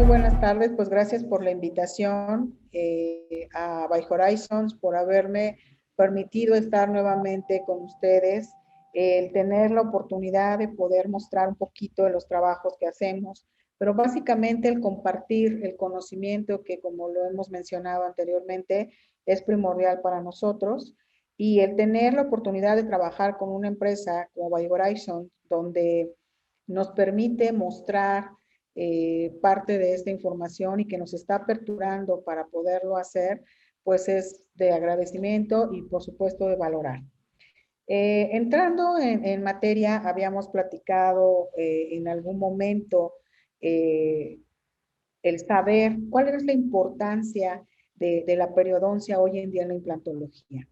buenas tardes. Pues gracias por la invitación a By Horizons, por haberme permitido estar nuevamente con ustedes, el tener la oportunidad de poder mostrar un poquito de los trabajos que hacemos, pero básicamente el compartir el conocimiento que, como lo hemos mencionado anteriormente, es primordial para nosotros, y el tener la oportunidad de trabajar con una empresa como By Horizons, donde nos permite mostrar parte de esta información y que nos está aperturando para poderlo hacer, pues es de agradecimiento y por supuesto de valorar. Entrando en materia, habíamos platicado en algún momento eh, el saber cuál es la importancia de la periodoncia hoy en día en la implantología.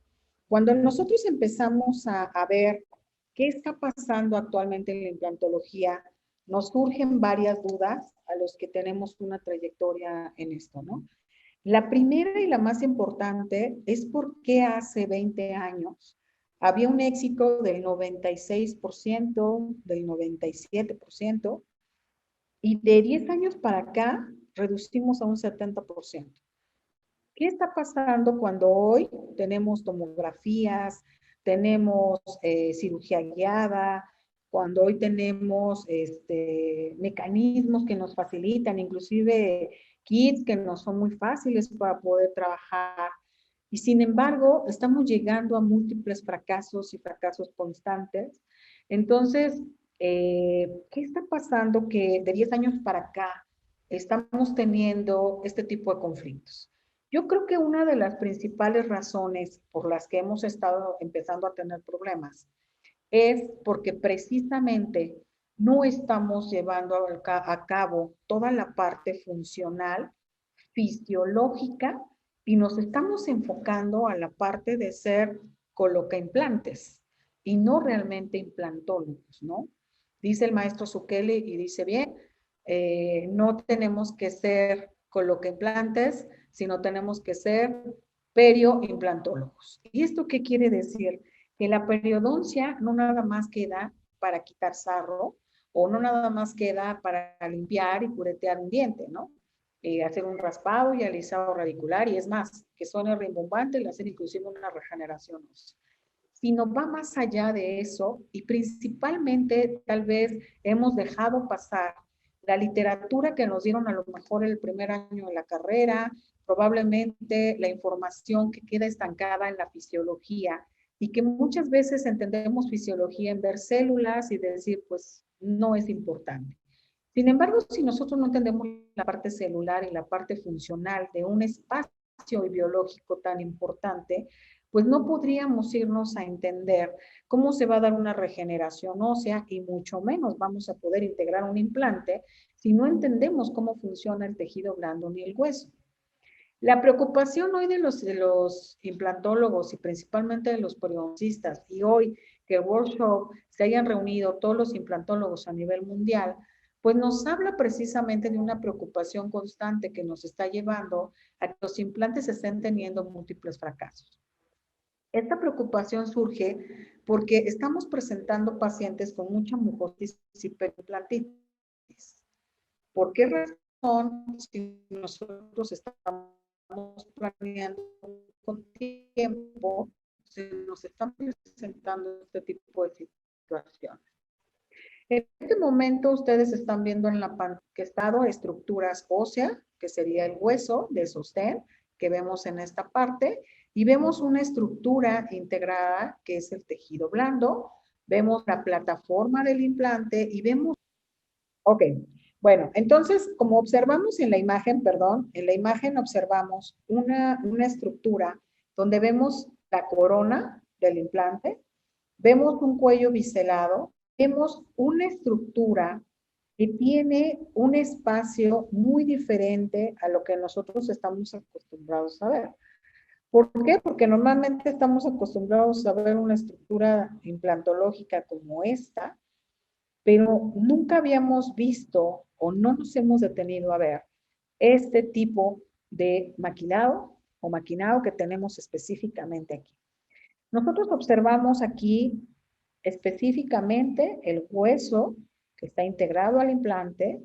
Cuando nosotros empezamos a ver qué está pasando actualmente en la implantología, nos surgen varias dudas a los que tenemos una trayectoria en esto, ¿no? La primera y la más importante es por qué hace 20 años había un éxito del 96%, del 97%, y de 10 años para acá reducimos a un 70%. ¿Qué está pasando cuando hoy tenemos tomografías, tenemos cirugía guiada, cuando hoy tenemos mecanismos que nos facilitan, inclusive kits que no son muy fáciles para poder trabajar? Y sin embargo, estamos llegando a múltiples fracasos y fracasos constantes. Entonces, ¿qué está pasando que de 10 años para acá estamos teniendo este tipo de conflictos? Yo creo que una de las principales razones por las que hemos estado empezando a tener problemas es porque precisamente no estamos llevando a cabo toda la parte funcional, fisiológica, y nos estamos enfocando a la parte de ser coloca-implantes y no realmente implantólogos, ¿no? Dice el maestro Sukeli y dice bien, no tenemos que ser coloca-implantes, sino tenemos que ser perioimplantólogos. ¿Y esto qué quiere decir? Que la periodoncia no nada más queda para quitar sarro o no nada más queda para limpiar y curetear un diente, ¿no? Hacer un raspado y alisado radicular, y es más, que suene rimbombante, y hacer inclusive una regeneración ósea. Sino va más allá de eso, y principalmente tal vez hemos dejado pasar la literatura que nos dieron a lo mejor el primer año de la carrera, probablemente la información que queda estancada en la fisiología, y que muchas veces entendemos fisiología en ver células y decir, pues no es importante. Sin embargo, si nosotros no entendemos la parte celular y la parte funcional de un espacio biológico tan importante, pues no podríamos irnos a entender cómo se va a dar una regeneración ósea, y mucho menos vamos a poder integrar un implante si no entendemos cómo funciona el tejido blando ni el hueso. La preocupación hoy de los implantólogos y principalmente de los periodoncistas, y hoy que el workshop se hayan reunido todos los implantólogos a nivel mundial, pues nos habla precisamente de una preocupación constante que nos está llevando a que los implantes estén teniendo múltiples fracasos. Esta preocupación surge porque estamos presentando pacientes con mucha mucosis y periimplantitis. ¿Por qué razón, si nosotros estamos planeando con tiempo, se nos están presentando este tipo de situaciones? En este momento ustedes están viendo en la pantalla que estado estructuras óseas, que sería el hueso de sostén, que vemos en esta parte, y vemos una estructura integrada, que es el tejido blando, vemos la plataforma del implante y vemos. Ok, bueno, entonces, como observamos en la imagen, perdón, en la imagen observamos una estructura donde vemos la corona del implante, vemos un cuello biselado, vemos una estructura que tiene un espacio muy diferente a lo que nosotros estamos acostumbrados a ver. ¿Por qué? Porque normalmente estamos acostumbrados a ver una estructura implantológica como esta, pero nunca habíamos visto o no nos hemos detenido a ver este tipo de maquilado o maquinado que tenemos específicamente aquí. Nosotros observamos aquí específicamente el hueso que está integrado al implante,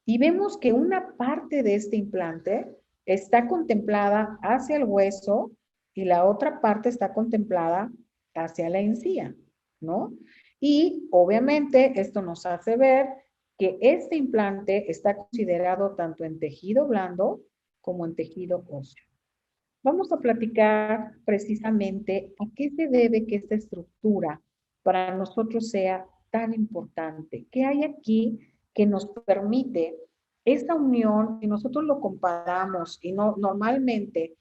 y vemos que una parte de este implante está contemplada hacia el hueso y la otra parte está contemplada hacia la encía, ¿no? Y obviamente esto nos hace ver que este implante está considerado tanto en tejido blando como en tejido óseo. Vamos a platicar precisamente a qué se debe que esta estructura para nosotros sea tan importante. ¿Qué hay aquí que nos permite esta unión? Si nosotros lo comparamos y no normalmente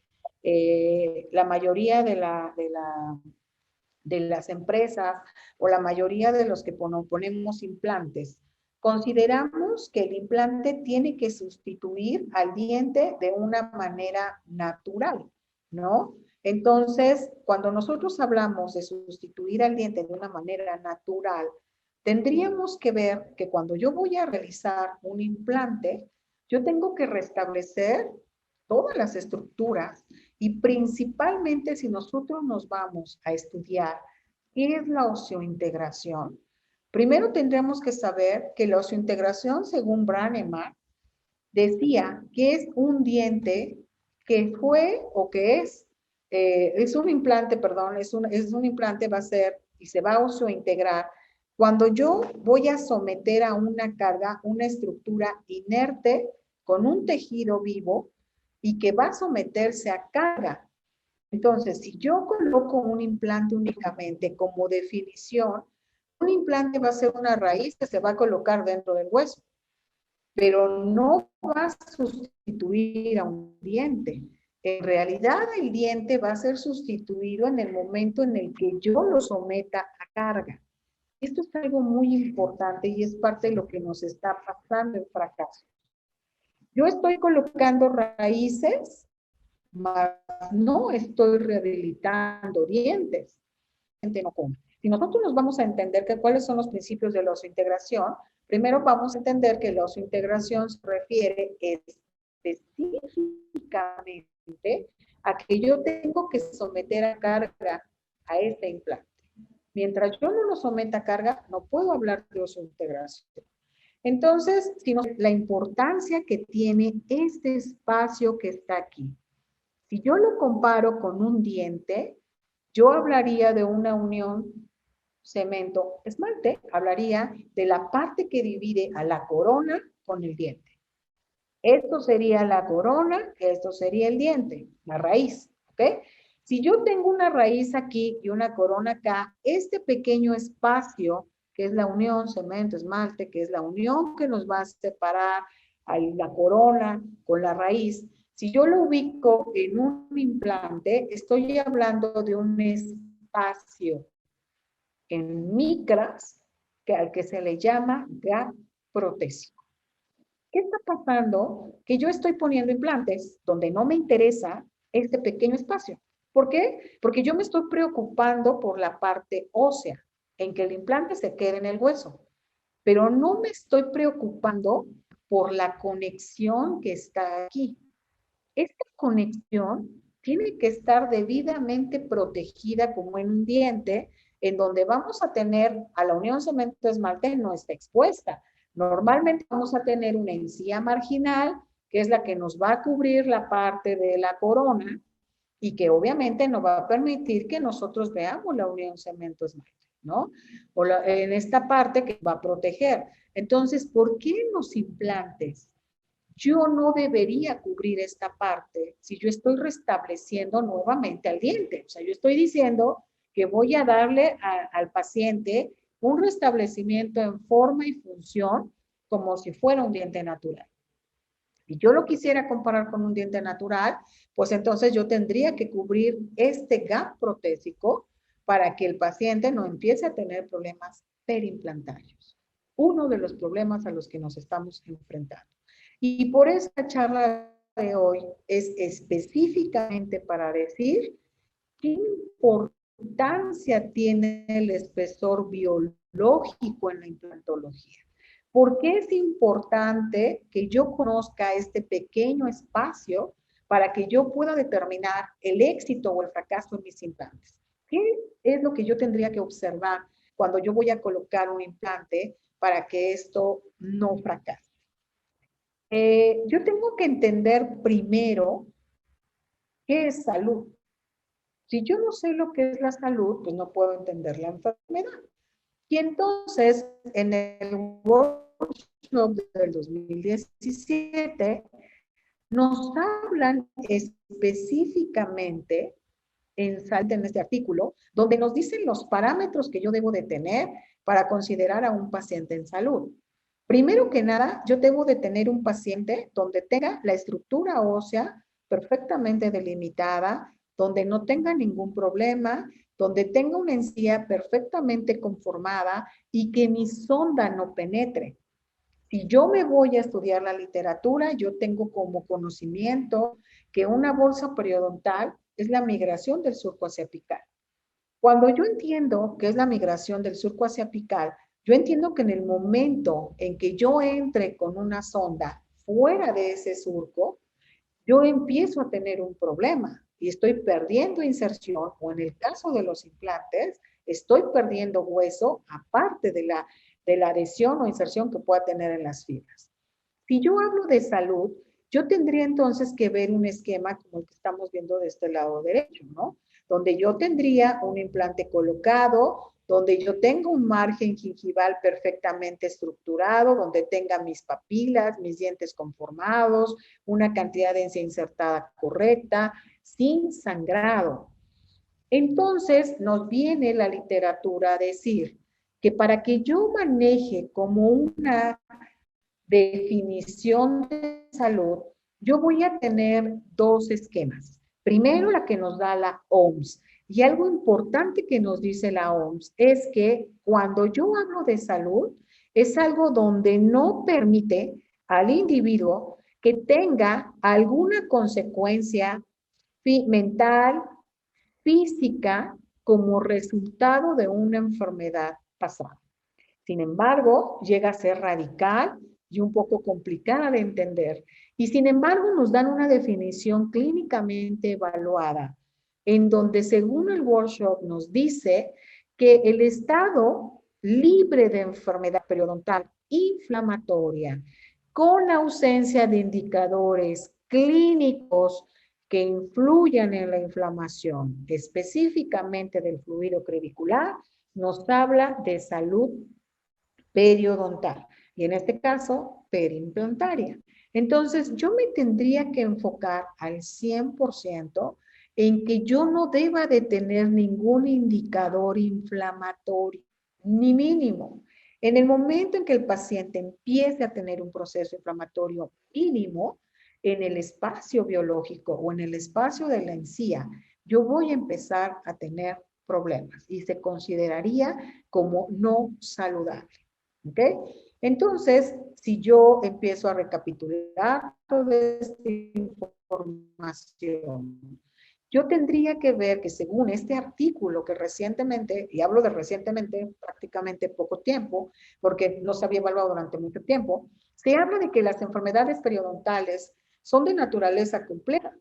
la mayoría de las empresas o la mayoría de los que ponemos implantes, consideramos que el implante tiene que sustituir al diente de una manera natural, ¿no? Entonces, cuando nosotros hablamos de sustituir al diente de una manera natural, tendríamos que ver que cuando yo voy a realizar un implante, yo tengo que restablecer todas las estructuras y principalmente si nosotros nos vamos a estudiar qué es la osseointegración, primero tendremos que saber que la osseointegración, según Branneman, decía que es un diente que fue o que es un implante, perdón, es un implante, va a ser y se va a osseointegrar cuando yo voy a someter a una carga, una estructura inerte con un tejido vivo y que va a someterse a carga. Entonces, si yo coloco un implante únicamente como definición, un implante va a ser una raíz que se va a colocar dentro del hueso, pero no va a sustituir a un diente. En realidad, el diente va a ser sustituido en el momento en el que yo lo someta a carga. Esto es algo muy importante y es parte de lo que nos está pasando en fracaso. Yo estoy colocando raíces, mas no estoy rehabilitando dientes. No come. Si nosotros nos vamos a entender que cuáles son los principios de la osseointegración, primero vamos a entender que la osseointegración se refiere específicamente a que yo tengo que someter a carga a este implante. Mientras yo no lo someta a carga, no puedo hablar de osseointegración. Entonces, la importancia que tiene este espacio que está aquí. Si yo lo comparo con un diente, yo hablaría de una unión cemento-esmalte, hablaría de la parte que divide a la corona con el diente. Esto sería la corona, esto sería el diente, la raíz, ¿ok? Si yo tengo una raíz aquí y una corona acá, este pequeño espacio, que es la unión cemento-esmalte, que es la unión que nos va a separar a la corona con la raíz, si yo lo ubico en un implante, estoy hablando de un espacio en micras al que se le llama gap protésico. ¿Qué está pasando? Que yo estoy poniendo implantes donde no me interesa este pequeño espacio. ¿Por qué? Porque yo me estoy preocupando por la parte ósea, en que el implante se quede en el hueso, pero no me estoy preocupando por la conexión que está aquí. Esta conexión tiene que estar debidamente protegida como en un diente, en donde vamos a tener a la unión cemento-esmalte no está expuesta. Normalmente vamos a tener una encía marginal, que es la que nos va a cubrir la parte de la corona y que obviamente no va a permitir que nosotros veamos la unión cemento-esmalte, ¿no? En esta parte que va a proteger. Entonces, ¿por qué en los implantes yo no debería cubrir esta parte si yo estoy restableciendo nuevamente al diente? O sea, yo estoy diciendo que voy a darle al paciente un restablecimiento en forma y función como si fuera un diente natural. Si yo lo quisiera comparar con un diente natural, pues entonces yo tendría que cubrir este gap protésico para que el paciente no empiece a tener problemas perimplantarios. Uno de los problemas a los que nos estamos enfrentando. Y por esa charla de hoy es específicamente para decir qué importancia tiene el espesor biológico en la implantología. ¿Por qué es importante que yo conozca este pequeño espacio para que yo pueda determinar el éxito o el fracaso en mis implantes? ¿Qué es lo que yo tendría que observar cuando yo voy a colocar un implante para que esto no fracase? Yo tengo que entender primero qué es salud. Si yo no sé lo que es la salud, pues no puedo entender la enfermedad. Y entonces, en el workshop del 2017, nos hablan específicamente en este artículo, donde nos dicen los parámetros que yo debo de tener para considerar a un paciente en salud. Primero que nada, yo debo de tener un paciente donde tenga la estructura ósea perfectamente delimitada, donde no tenga ningún problema, donde tenga una encía perfectamente conformada y que mi sonda no penetre. Si yo me voy a estudiar la literatura, yo tengo como conocimiento que una bolsa periodontal es la migración del surco hacia apical. Cuando yo entiendo qué es la migración del surco hacia apical, yo entiendo que en el momento en que yo entre con una sonda fuera de ese surco, yo empiezo a tener un problema y estoy perdiendo inserción, o en el caso de los implantes, estoy perdiendo hueso aparte de la adhesión o inserción que pueda tener en las fibras. Si yo hablo de salud, yo tendría entonces que ver un esquema como el que estamos viendo de este lado derecho, ¿no? Donde yo tendría un implante colocado, donde yo tengo un margen gingival perfectamente estructurado, donde tenga mis papilas, mis dientes conformados, una cantidad de encía insertada correcta, sin sangrado. Entonces nos viene la literatura a decir que para que yo maneje como una definición de salud, yo voy a tener dos esquemas. Primero, la que nos da la OMS. Y algo importante que nos dice la OMS es que cuando yo hablo de salud, es algo donde no permite al individuo que tenga alguna consecuencia mental, física, como resultado de una enfermedad pasada. Sin embargo, llega a ser radical y un poco complicada de entender. Y sin embargo, nos dan una definición clínicamente evaluada, en donde según el workshop nos dice que el estado libre de enfermedad periodontal inflamatoria, con ausencia de indicadores clínicos que influyan en la inflamación, específicamente del fluido crevicular, nos habla de salud periodontal y en este caso periimplantaria. Entonces yo me tendría que enfocar al 100% en que yo no deba de tener ningún indicador inflamatorio, ni mínimo. En el momento en que el paciente empiece a tener un proceso inflamatorio mínimo en el espacio biológico o en el espacio de la encía, yo voy a empezar a tener problemas y se consideraría como no saludable. ¿Ok? Entonces, si yo empiezo a recapitular toda esta información, yo tendría que ver que según este artículo que recientemente, y hablo de recientemente, prácticamente poco tiempo, porque no se había evaluado durante mucho tiempo, se habla de que las enfermedades periodontales son de naturaleza compleja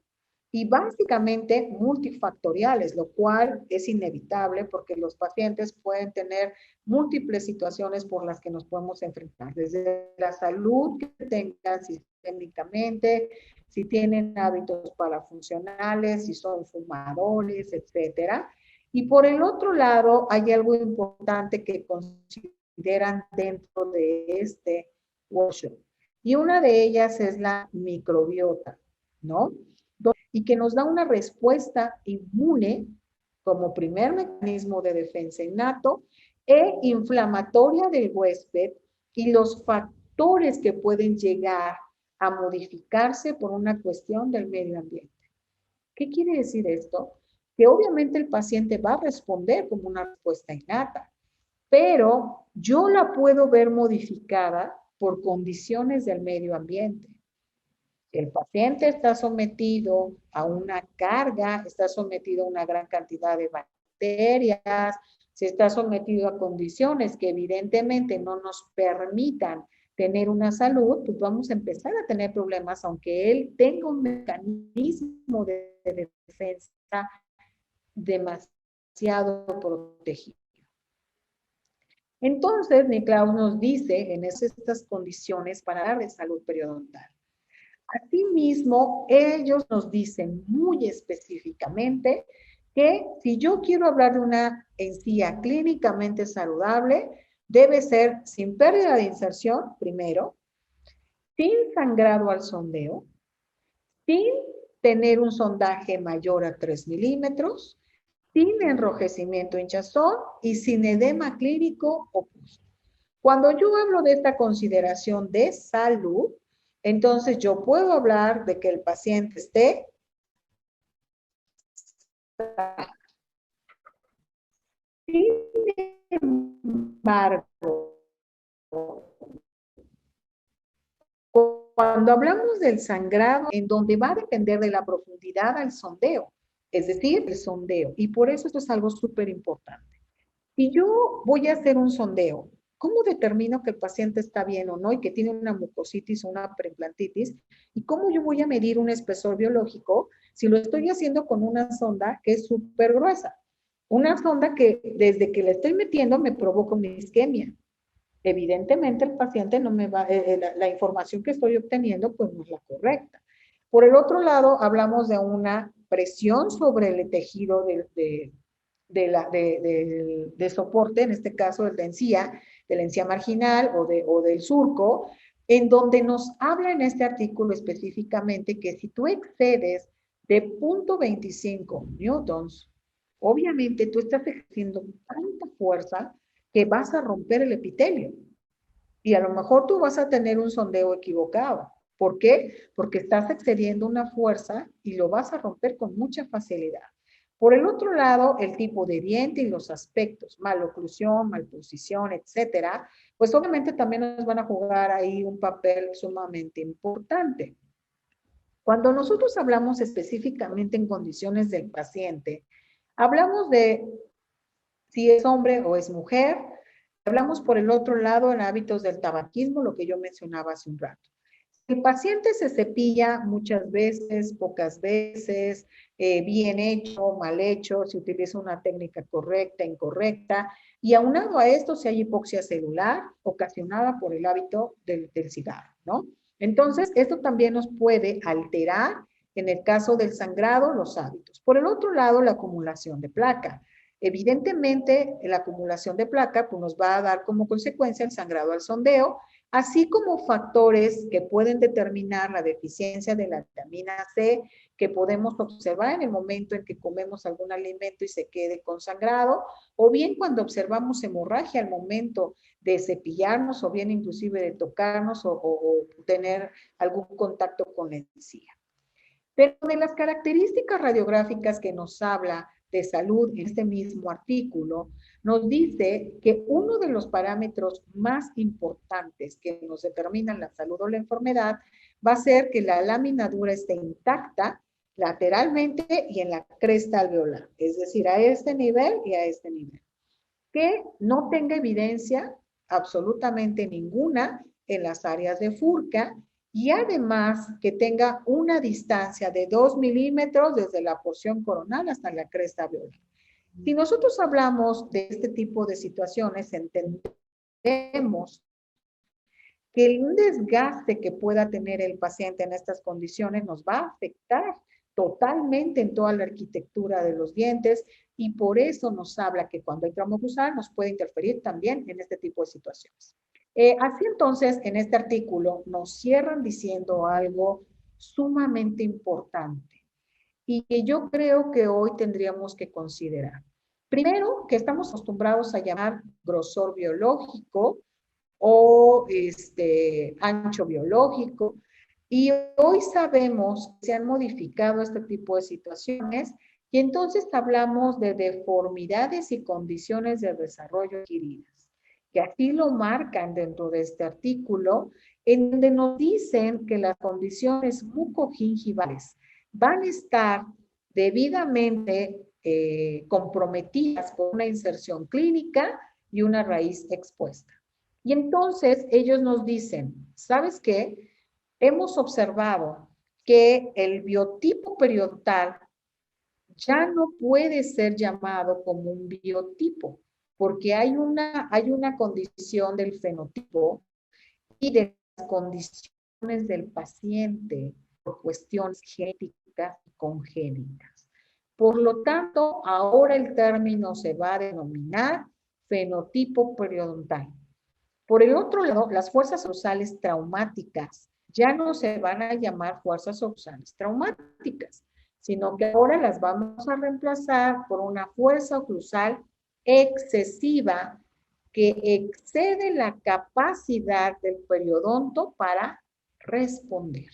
y básicamente multifactoriales, lo cual es inevitable porque los pacientes pueden tener múltiples situaciones por las que nos podemos enfrentar, desde la salud que tengan sistémicamente, si tienen hábitos parafuncionales, si son fumadores, etcétera. Y por el otro lado, hay algo importante que consideran dentro de este workshop. Y una de ellas es la microbiota, ¿no? Y que nos da una respuesta inmune como primer mecanismo de defensa innato e inflamatoria del huésped y los factores que pueden llegar a modificarse por una cuestión del medio ambiente. ¿Qué quiere decir esto? Que obviamente el paciente va a responder como una respuesta innata, pero yo la puedo ver modificada por condiciones del medio ambiente. El paciente está sometido a una carga, está sometido a una gran cantidad de bacterias, se está sometido a condiciones que evidentemente no nos permitan tener una salud, pues vamos a empezar a tener problemas, aunque él tenga un mecanismo de defensa demasiado protegido. Entonces, Niklaus nos dice en estas condiciones para hablar de salud periodontal. Asimismo, ellos nos dicen muy específicamente que si yo quiero hablar de una encía clínicamente saludable, debe ser sin pérdida de inserción, primero, sin sangrado al sondeo, sin tener un sondaje mayor a 3 milímetros, sin enrojecimiento hinchazón y sin edema clínico opuesto. Cuando yo hablo de esta consideración de salud, entonces yo puedo hablar de que el paciente esté. Sin embargo, cuando hablamos del sangrado, en donde va a depender de la profundidad al sondeo, es decir, el sondeo, y por eso esto es algo súper importante. Si yo voy a hacer un sondeo, ¿cómo determino que el paciente está bien o no y que tiene una mucositis o una preimplantitis? ¿Y cómo yo voy a medir un espesor biológico si lo estoy haciendo con una sonda que es súper gruesa? Una sonda que desde que la estoy metiendo me provoca una isquemia. Evidentemente el paciente no me va, la información que estoy obteniendo pues no es la correcta. Por el otro lado, hablamos de una presión sobre el tejido de soporte, en este caso el de la encía marginal o del surco, en donde nos habla en este artículo específicamente que si tú excedes de 0.25 newtons, obviamente tú estás ejerciendo tanta fuerza que vas a romper el epitelio. Y a lo mejor tú vas a tener un sondeo equivocado. ¿Por qué? Porque estás excediendo una fuerza y lo vas a romper con mucha facilidad. Por el otro lado, el tipo de diente y los aspectos, maloclusión, malposición, etcétera, pues obviamente también nos van a jugar ahí un papel sumamente importante. Cuando nosotros hablamos específicamente en condiciones del paciente, hablamos de si es hombre o es mujer. Hablamos por el otro lado en hábitos del tabaquismo, lo que yo mencionaba hace un rato. El paciente se cepilla muchas veces, pocas veces, bien hecho, mal hecho, si utiliza una técnica correcta, incorrecta, y aunado a esto, si hay hipoxia celular ocasionada por el hábito del cigarro, ¿no? Entonces, esto también nos puede alterar, en el caso del sangrado, los hábitos. Por el otro lado, la acumulación de placa. Evidentemente, la acumulación de placa pues, nos va a dar como consecuencia el sangrado al sondeo, así como factores que pueden determinar la deficiencia de la vitamina C que podemos observar en el momento en que comemos algún alimento y se quede consangrado, o bien cuando observamos hemorragia al momento de cepillarnos, o bien inclusive de tocarnos o tener algún contacto con la encía. Pero de las características radiográficas que nos habla de salud en este mismo artículo, nos dice que uno de los parámetros más importantes que nos determinan la salud o la enfermedad va a ser que la lámina dura esté intacta lateralmente y en la cresta alveolar, es decir, a este nivel y a este nivel. Que no tenga evidencia absolutamente ninguna en las áreas de furca y además que tenga una distancia de 2 milímetros desde la porción coronal hasta la cresta alveolar. Si nosotros hablamos de este tipo de situaciones, entendemos que un desgaste que pueda tener el paciente en estas condiciones nos va a afectar totalmente en toda la arquitectura de los dientes y por eso nos habla que cuando hay trauma oclusal nos puede interferir también en este tipo de situaciones. Así entonces, en este artículo nos cierran diciendo algo sumamente importante y que yo creo que hoy tendríamos que considerar. Primero, que estamos acostumbrados a llamar grosor biológico o ancho biológico. Y hoy sabemos que se han modificado este tipo de situaciones y entonces hablamos de deformidades y condiciones de desarrollo adquiridas, que así lo marcan dentro de este artículo, en donde nos dicen que las condiciones mucogingivales van a estar debidamente comprometidas con una inserción clínica y una raíz expuesta. Y entonces ellos nos dicen, ¿sabes qué? Hemos observado que el biotipo periodontal ya no puede ser llamado como un biotipo, porque hay una condición del fenotipo y de las condiciones del paciente por cuestiones genéticas y congénitas. Por lo tanto, ahora el término se va a denominar fenotipo periodontal. Por el otro lado, las fuerzas oclusales traumáticas ya no se van a llamar fuerzas oclusales traumáticas, sino que ahora las vamos a reemplazar por una fuerza oclusal excesiva que excede la capacidad del periodonto para responder.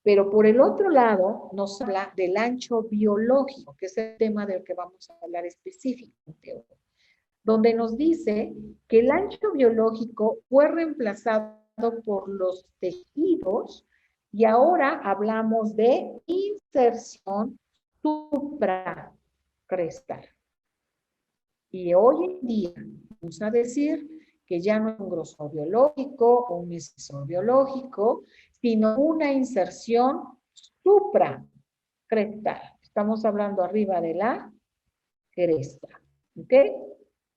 Pero por el otro lado, nos habla del ancho biológico, que es el tema del que vamos a hablar específicamente hoy, donde nos dice que el ancho biológico fue reemplazado por los tejidos y ahora hablamos de inserción supracrestal. Y hoy en día vamos a decir que ya no es un grosor biológico o un espesor biológico, sino una inserción supracrestal. Estamos hablando arriba de la cresta. ¿Ok?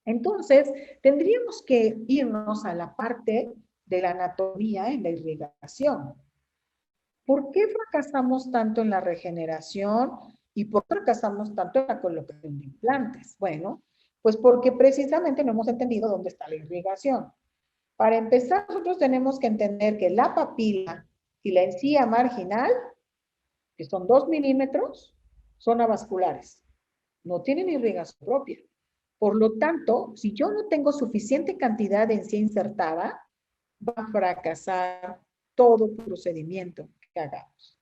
Entonces, tendríamos que irnos a la parte de la anatomía en la irrigación. ¿Por qué fracasamos tanto en la regeneración y por qué fracasamos tanto en la colocación de implantes? Bueno, pues porque precisamente no hemos entendido dónde está la irrigación. Para empezar, nosotros tenemos que entender que la papila y la encía marginal, que son 2 milímetros, son avasculares. No tienen irrigación propia. Por lo tanto, si yo no tengo suficiente cantidad de encía insertada, va a fracasar todo procedimiento que hagamos.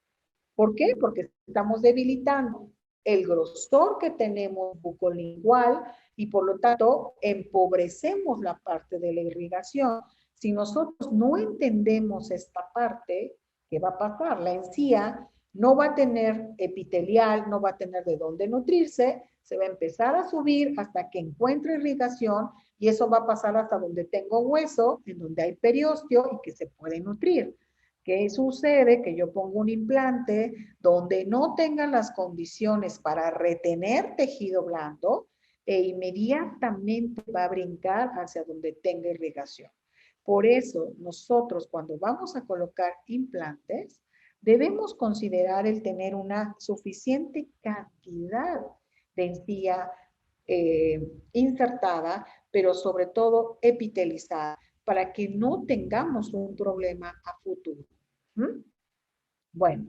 ¿Por qué? Porque estamos debilitando el grosor que tenemos bucolingual y por lo tanto empobrecemos la parte de la irrigación. Si nosotros no entendemos esta parte, ¿qué va a pasar? La encía no va a tener epitelial, no va a tener de dónde nutrirse, se va a empezar a subir hasta que encuentre irrigación y eso va a pasar hasta donde tengo hueso, en donde hay periósteo y que se puede nutrir. ¿Qué sucede? Que yo pongo un implante donde no tenga las condiciones para retener tejido blando e inmediatamente va a brincar hacia donde tenga irrigación. Por eso, nosotros cuando vamos a colocar implantes, debemos considerar el tener una suficiente cantidad de encía insertada, pero sobre todo epitelizada, para que no tengamos un problema a futuro. ¿Mm? Bueno,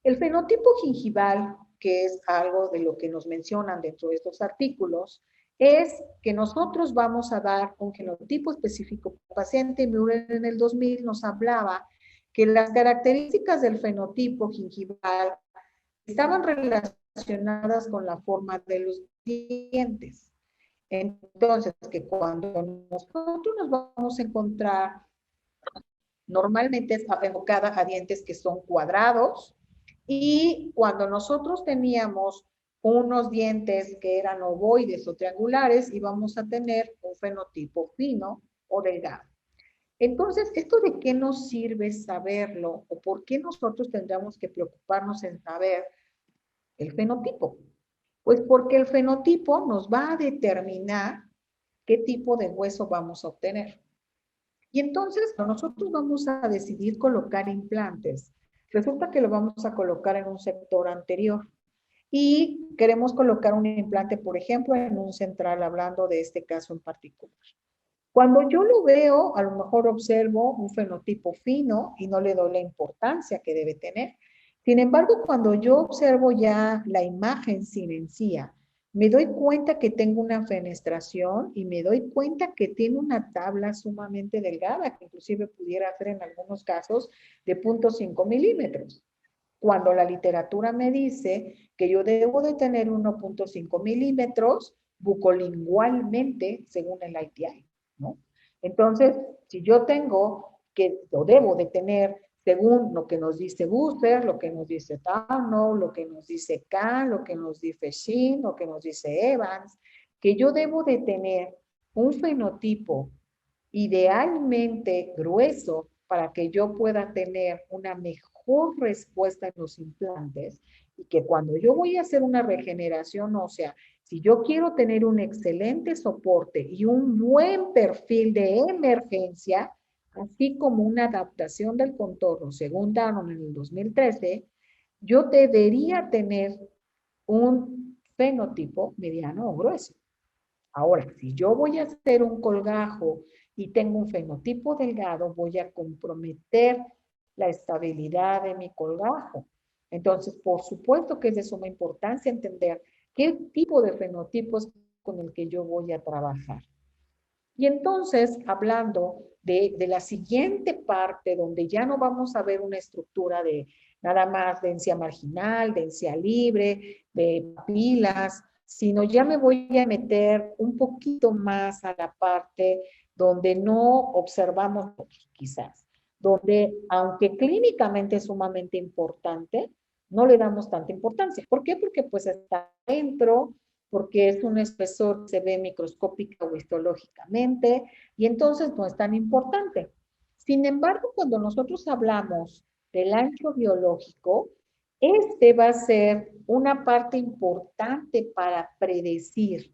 el fenotipo gingival, que es algo de lo que nos mencionan dentro de estos artículos, es que nosotros vamos a dar un genotipo específico. El paciente Müller en el 2000 nos hablaba que las características del fenotipo gingival estaban relacionadas con la forma de los dientes. Entonces, que cuando nosotros nos vamos a encontrar, normalmente es enfocada a dientes que son cuadrados, y cuando nosotros teníamos unos dientes que eran ovoides o triangulares, íbamos a tener un fenotipo fino o delgado. Entonces, ¿esto de qué nos sirve saberlo? ¿O por qué nosotros tendríamos que preocuparnos en saber el fenotipo? Pues porque el fenotipo nos va a determinar qué tipo de hueso vamos a obtener. Y entonces, cuando nosotros vamos a decidir colocar implantes, resulta que lo vamos a colocar en un sector anterior. Y queremos colocar un implante, por ejemplo, en un central, hablando de este caso en particular. Cuando yo lo veo, a lo mejor observo un fenotipo fino y no le doy la importancia que debe tener. Sin embargo, cuando yo observo ya la imagen sin encía, me doy cuenta que tengo una fenestración y me doy cuenta que tiene una tabla sumamente delgada, que inclusive pudiera ser en algunos casos de 0.5 milímetros. Cuando la literatura me dice que yo debo de tener 1.5 milímetros bucolingualmente según el ITI, ¿no? Entonces, si yo tengo que, lo debo de tener según lo que nos dice Buster, lo que nos dice Tano, lo que nos dice Kahn, lo que nos dice Shin, lo que nos dice Evans, que yo debo de tener un fenotipo idealmente grueso para que yo pueda tener una mejor respuesta en los implantes y que cuando yo voy a hacer una regeneración ósea, si yo quiero tener un excelente soporte y un buen perfil de emergencia, así como una adaptación del contorno, según Danon en el 2013, yo debería tener un fenotipo mediano o grueso. Ahora, si yo voy a hacer un colgajo y tengo un fenotipo delgado, voy a comprometer la estabilidad de mi colgajo. Entonces, por supuesto que es de suma importancia entender qué tipo de fenotipo es con el que yo voy a trabajar. Y entonces, hablando de la siguiente parte, donde ya no vamos a ver una estructura de nada más de encía marginal, de encía libre, de papilas, sino ya me voy a meter un poquito más a la parte donde no observamos, quizás, donde aunque clínicamente es sumamente importante, no le damos tanta importancia. ¿Por qué? Porque pues está dentro, porque es un espesor que se ve microscópica o histológicamente, y entonces no es tan importante. Sin embargo, cuando nosotros hablamos del ancho biológico, este va a ser una parte importante para predecir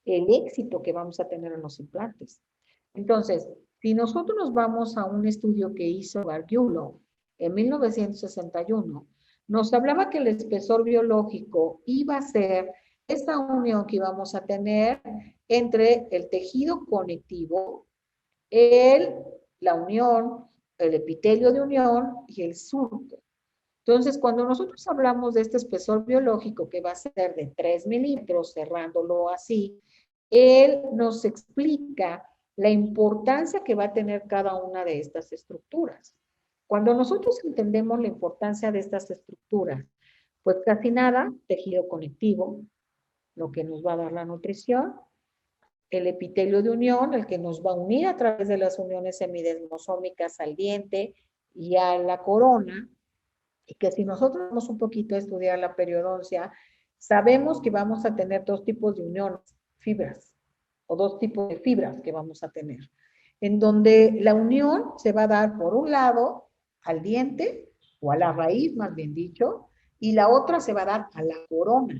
el éxito que vamos a tener en los implantes. Entonces, si nosotros nos vamos a un estudio que hizo Gargiulo en 1961, nos hablaba que el espesor biológico iba a ser esa unión que íbamos a tener entre el tejido conectivo, la unión, el epitelio de unión y el surco. Entonces, cuando nosotros hablamos de este espesor biológico que va a ser de 3 milímetros, cerrándolo así, él nos explica la importancia que va a tener cada una de estas estructuras. Cuando nosotros entendemos la importancia de estas estructuras, pues casi nada, tejido conectivo, lo que nos va a dar la nutrición, el epitelio de unión, el que nos va a unir a través de las uniones semidesmosómicas al diente y a la corona, y que si nosotros vamos un poquito a estudiar la periodoncia, sabemos que vamos a tener dos tipos de uniones, fibras, o dos tipos de fibras que vamos a tener, en donde la unión se va a dar por un lado al diente, o a la raíz más bien dicho, y la otra se va a dar a la corona.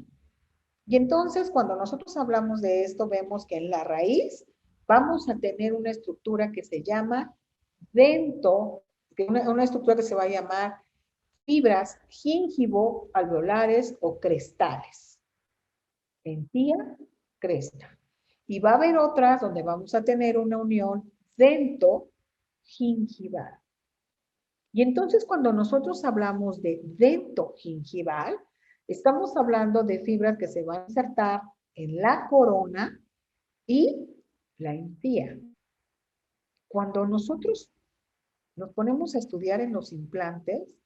Y entonces cuando nosotros hablamos de esto, vemos que en la raíz vamos a tener una estructura que se llama dento, una estructura que se va a llamar fibras gingivo-alveolares o crestales. Encía, cresta. Y va a haber otras donde vamos a tener una unión dento-gingival. Y entonces cuando nosotros hablamos de dento-gingival, estamos hablando de fibras que se van a insertar en la corona y la encía. Cuando nosotros nos ponemos a estudiar en los implantes,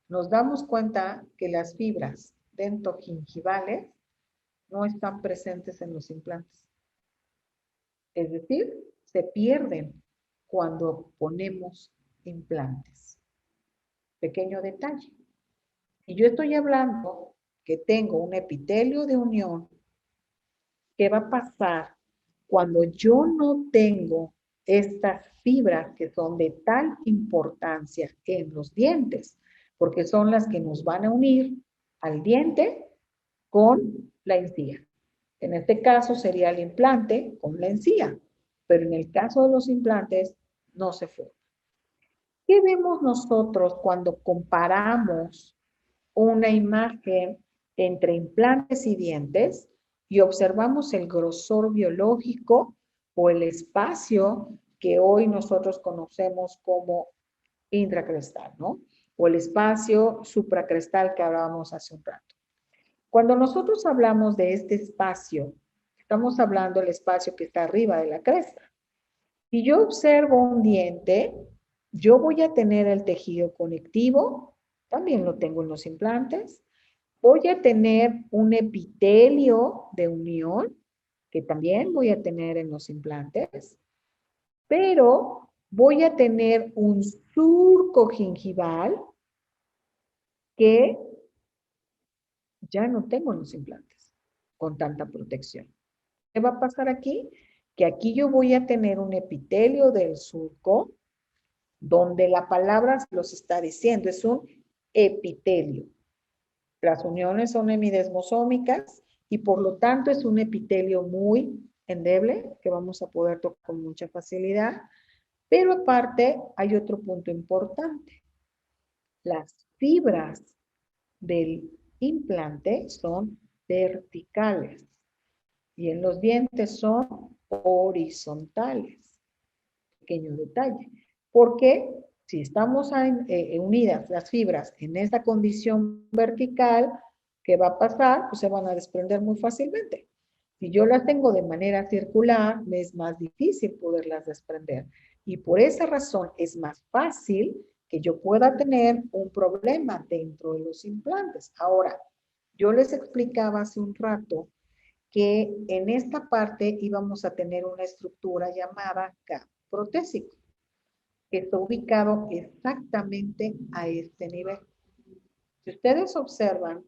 nos damos cuenta que las fibras dentogingivales no están presentes en los implantes. Es decir, se pierden cuando ponemos implantes. Pequeño detalle. Si yo estoy hablando que tengo un epitelio de unión, ¿qué va a pasar cuando yo no tengo estas fibras que son de tal importancia en los dientes? Porque son las que nos van a unir al diente con la encía. En este caso sería el implante con la encía, pero en el caso de los implantes no se forma. ¿Qué vemos nosotros cuando comparamos una imagen entre implantes y dientes y observamos el grosor biológico o el espacio que hoy nosotros conocemos como intracrestal, ¿no? O el espacio supracrestal que hablábamos hace un rato? Cuando nosotros hablamos de este espacio, estamos hablando del espacio que está arriba de la cresta. Si yo observo un diente, yo voy a tener el tejido conectivo, también lo tengo en los implantes. Voy a tener un epitelio de unión, que también voy a tener en los implantes, pero voy a tener un surco gingival que ya no tengo en los implantes con tanta protección. ¿Qué va a pasar aquí? Que aquí yo voy a tener un epitelio del surco, donde la palabra se los está diciendo, es un epitelio. Las uniones son hemidesmosómicas y por lo tanto es un epitelio muy endeble que vamos a poder tocar con mucha facilidad, Pero aparte hay otro punto importante. Las fibras del implante son verticales y en los dientes son horizontales. Pequeño detalle. Porque si estamos unidas las fibras en esta condición vertical, ¿qué va a pasar? Pues se van a desprender muy fácilmente. Si yo las tengo de manera circular, me es más difícil poderlas desprender. Y por esa razón es más fácil que yo pueda tener un problema dentro de los implantes. Ahora, yo les explicaba hace un rato que en esta parte íbamos a tener una estructura llamada gap protésico, que está ubicado exactamente a este nivel. Si ustedes observan,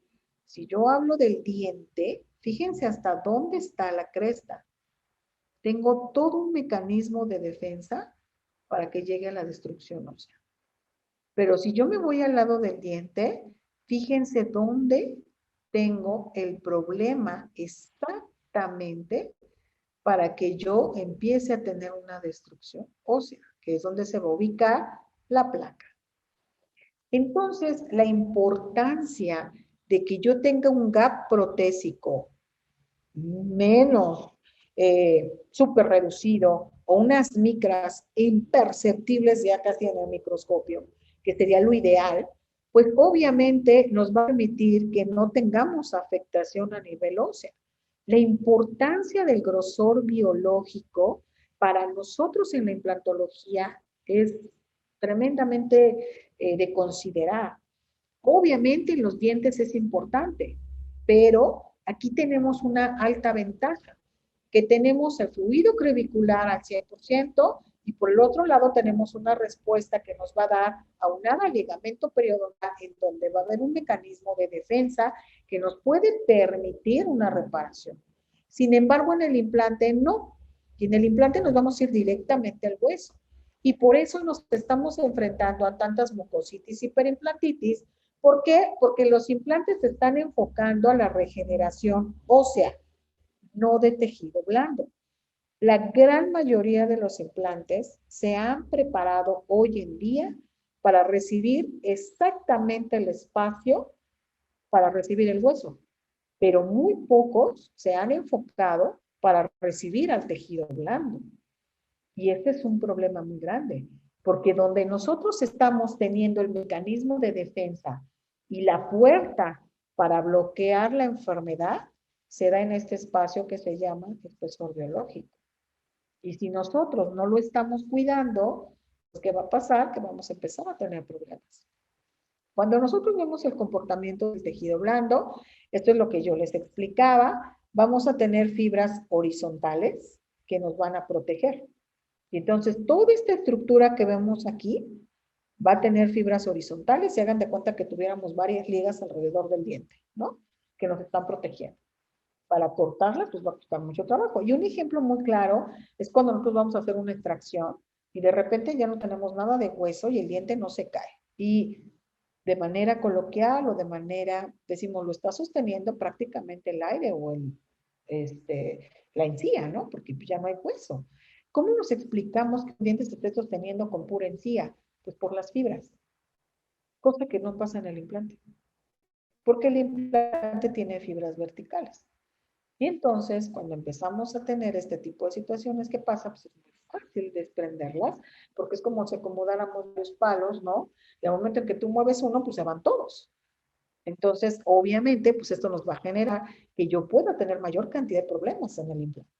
si yo hablo del diente, fíjense hasta dónde está la cresta. Tengo todo un mecanismo de defensa para que llegue a la destrucción ósea. Pero si yo me voy al lado del diente, fíjense dónde tengo el problema exactamente para que yo empiece a tener una destrucción ósea, que es donde se va a ubicar la placa. Entonces, la importancia de que yo tenga un gap protésico menos súper reducido o unas micras imperceptibles ya casi en el microscopio, que sería lo ideal, pues obviamente nos va a permitir que no tengamos afectación a nivel óseo. La importancia del grosor biológico para nosotros en la implantología es tremendamente de considerar. Obviamente en los dientes es importante, pero aquí tenemos una alta ventaja, que tenemos el fluido crevicular al 100% y por el otro lado tenemos una respuesta que nos va a dar aunada al ligamento periodontal en donde va a haber un mecanismo de defensa que nos puede permitir una reparación. Sin embargo, en el implante no. Y en el implante nos vamos a ir directamente al hueso. Y por eso nos estamos enfrentando a tantas mucositis y hiperimplantitis. ¿Por qué? Porque los implantes se están enfocando a la regeneración ósea, no de tejido blando. La gran mayoría de los implantes se han preparado hoy en día para recibir exactamente el espacio para recibir el hueso, pero muy pocos se han enfocado para recibir al tejido blando. Y este es un problema muy grande, porque donde nosotros estamos teniendo el mecanismo de defensa y la puerta para bloquear la enfermedad, se da en este espacio que se llama espesor biológico. Y si nosotros no lo estamos cuidando, pues ¿qué va a pasar? Que vamos a empezar a tener problemas. Cuando nosotros vemos el comportamiento del tejido blando, esto es lo que yo les explicaba, vamos a tener fibras horizontales que nos van a proteger. Y entonces toda esta estructura que vemos aquí va a tener fibras horizontales y hagan de cuenta que tuviéramos varias ligas alrededor del diente, ¿no? Que nos están protegiendo. Para cortarlas, pues va a costar mucho trabajo. Y un ejemplo muy claro es cuando nosotros vamos a hacer una extracción y de repente ya no tenemos nada de hueso y el diente no se cae. Y de manera coloquial o de manera, decimos, lo está sosteniendo prácticamente el aire o la encía, ¿no? Porque ya no hay hueso. ¿Cómo nos explicamos que el diente se esté sosteniendo con pura encía? Pues por las fibras, cosa que no pasa en el implante, porque el implante tiene fibras verticales. Y entonces, cuando empezamos a tener este tipo de situaciones, ¿qué pasa? Pues es muy fácil desprenderlas, porque es como si acomodáramos los palos, ¿no? Y al momento en que tú mueves uno, pues se van todos. Entonces, obviamente, pues esto nos va a generar que yo pueda tener mayor cantidad de problemas en el implante.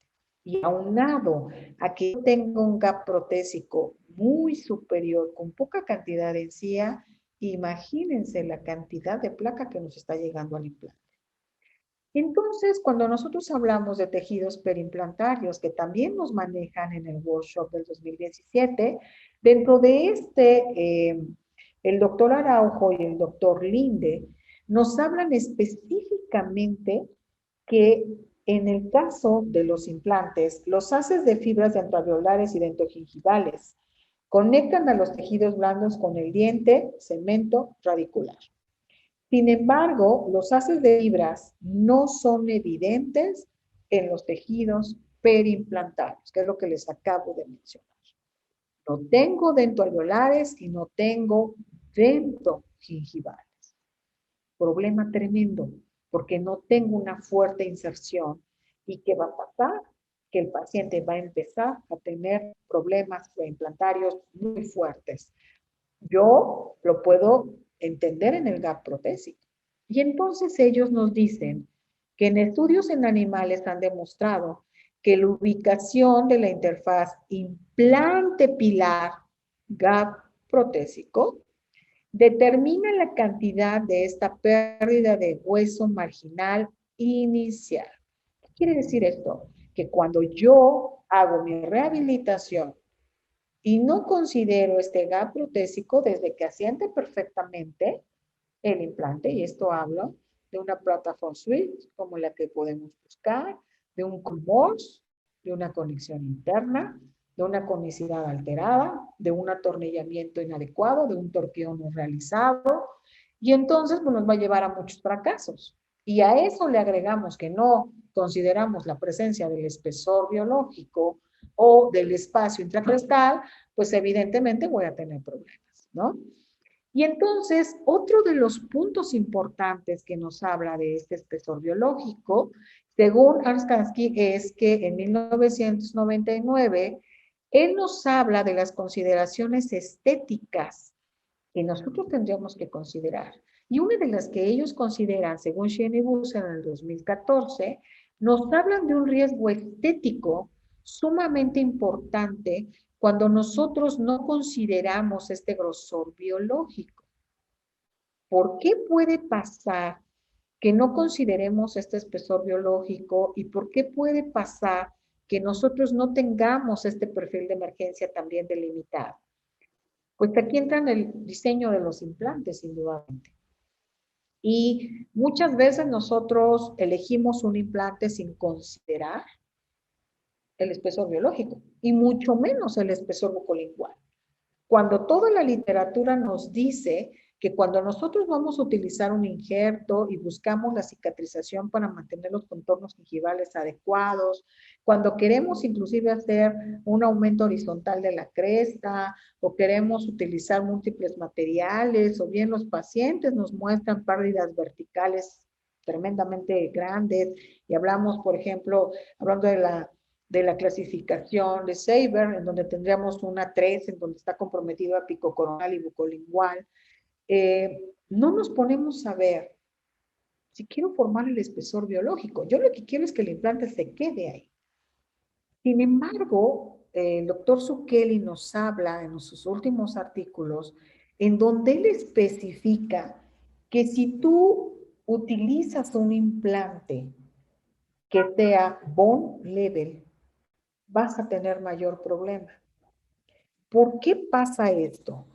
Y aunado a que yo tengo un gap protésico muy superior, con poca cantidad de encía, imagínense la cantidad de placa que nos está llegando al implante. Entonces, cuando nosotros hablamos de tejidos perimplantarios que también nos manejan en el workshop del 2017, dentro de el doctor Araujo y el doctor Linde nos hablan específicamente que en el caso de los implantes, los haces de fibras dentoalveolares y dentogingivales conectan a los tejidos blandos con el diente, cemento radicular. Sin embargo, los haces de fibras no son evidentes en los tejidos periimplantarios, que es lo que les acabo de mencionar. No tengo dentoalveolares y no tengo dentogingivales. Problema tremendo, porque no tengo una fuerte inserción. ¿Y qué va a pasar? Que el paciente va a empezar a tener problemas preimplantarios muy fuertes. Yo lo puedo entender en el gap protésico. Y entonces ellos nos dicen que en estudios en animales han demostrado que la ubicación de la interfaz implante pilar gap protésico determina la cantidad de esta pérdida de hueso marginal inicial. ¿Qué quiere decir esto? Que cuando yo hago mi rehabilitación y no considero este gap protésico desde que asiente perfectamente el implante, y esto hablo de una plataforma suite como la que podemos buscar, de un CUMORS, de una conexión interna, de una conicidad alterada, de un atornillamiento inadecuado, de un torqueo no realizado, y entonces pues, nos va a llevar a muchos fracasos. Y a eso le agregamos que no consideramos la presencia del espesor biológico o del espacio intracrestal, pues evidentemente voy a tener problemas, ¿no? Y entonces, otro de los puntos importantes que nos habla de este espesor biológico, según Arskansky, es que en 1999, él nos habla de las consideraciones estéticas que nosotros tendríamos que considerar. Y una de las que ellos consideran, según Shane y Busser en el 2014, nos hablan de un riesgo estético sumamente importante cuando nosotros no consideramos este grosor biológico. ¿Por qué puede pasar que no consideremos este espesor biológico y por qué puede pasar que nosotros no tengamos este perfil de emergencia también delimitado? Pues aquí entra en el diseño de los implantes, indudablemente. Y muchas veces nosotros elegimos un implante sin considerar el espesor biológico y mucho menos el espesor bucolingual. Cuando toda la literatura nos dice que cuando nosotros vamos a utilizar un injerto y buscamos la cicatrización para mantener los contornos gingivales adecuados, cuando queremos inclusive hacer un aumento horizontal de la cresta o queremos utilizar múltiples materiales o bien los pacientes nos muestran pérdidas verticales tremendamente grandes y hablamos, por ejemplo, hablando de la clasificación de Saber, en donde tendríamos una 3, en donde está comprometido a pico coronal y bucolingual, no nos ponemos a ver si quiero formar el espesor biológico. Yo lo que quiero es que el implante se quede ahí. Sin embargo, el doctor Zucchelli nos habla en sus últimos artículos en donde él especifica que si tú utilizas un implante que sea bone level, vas a tener mayor problema. ¿Por qué pasa esto?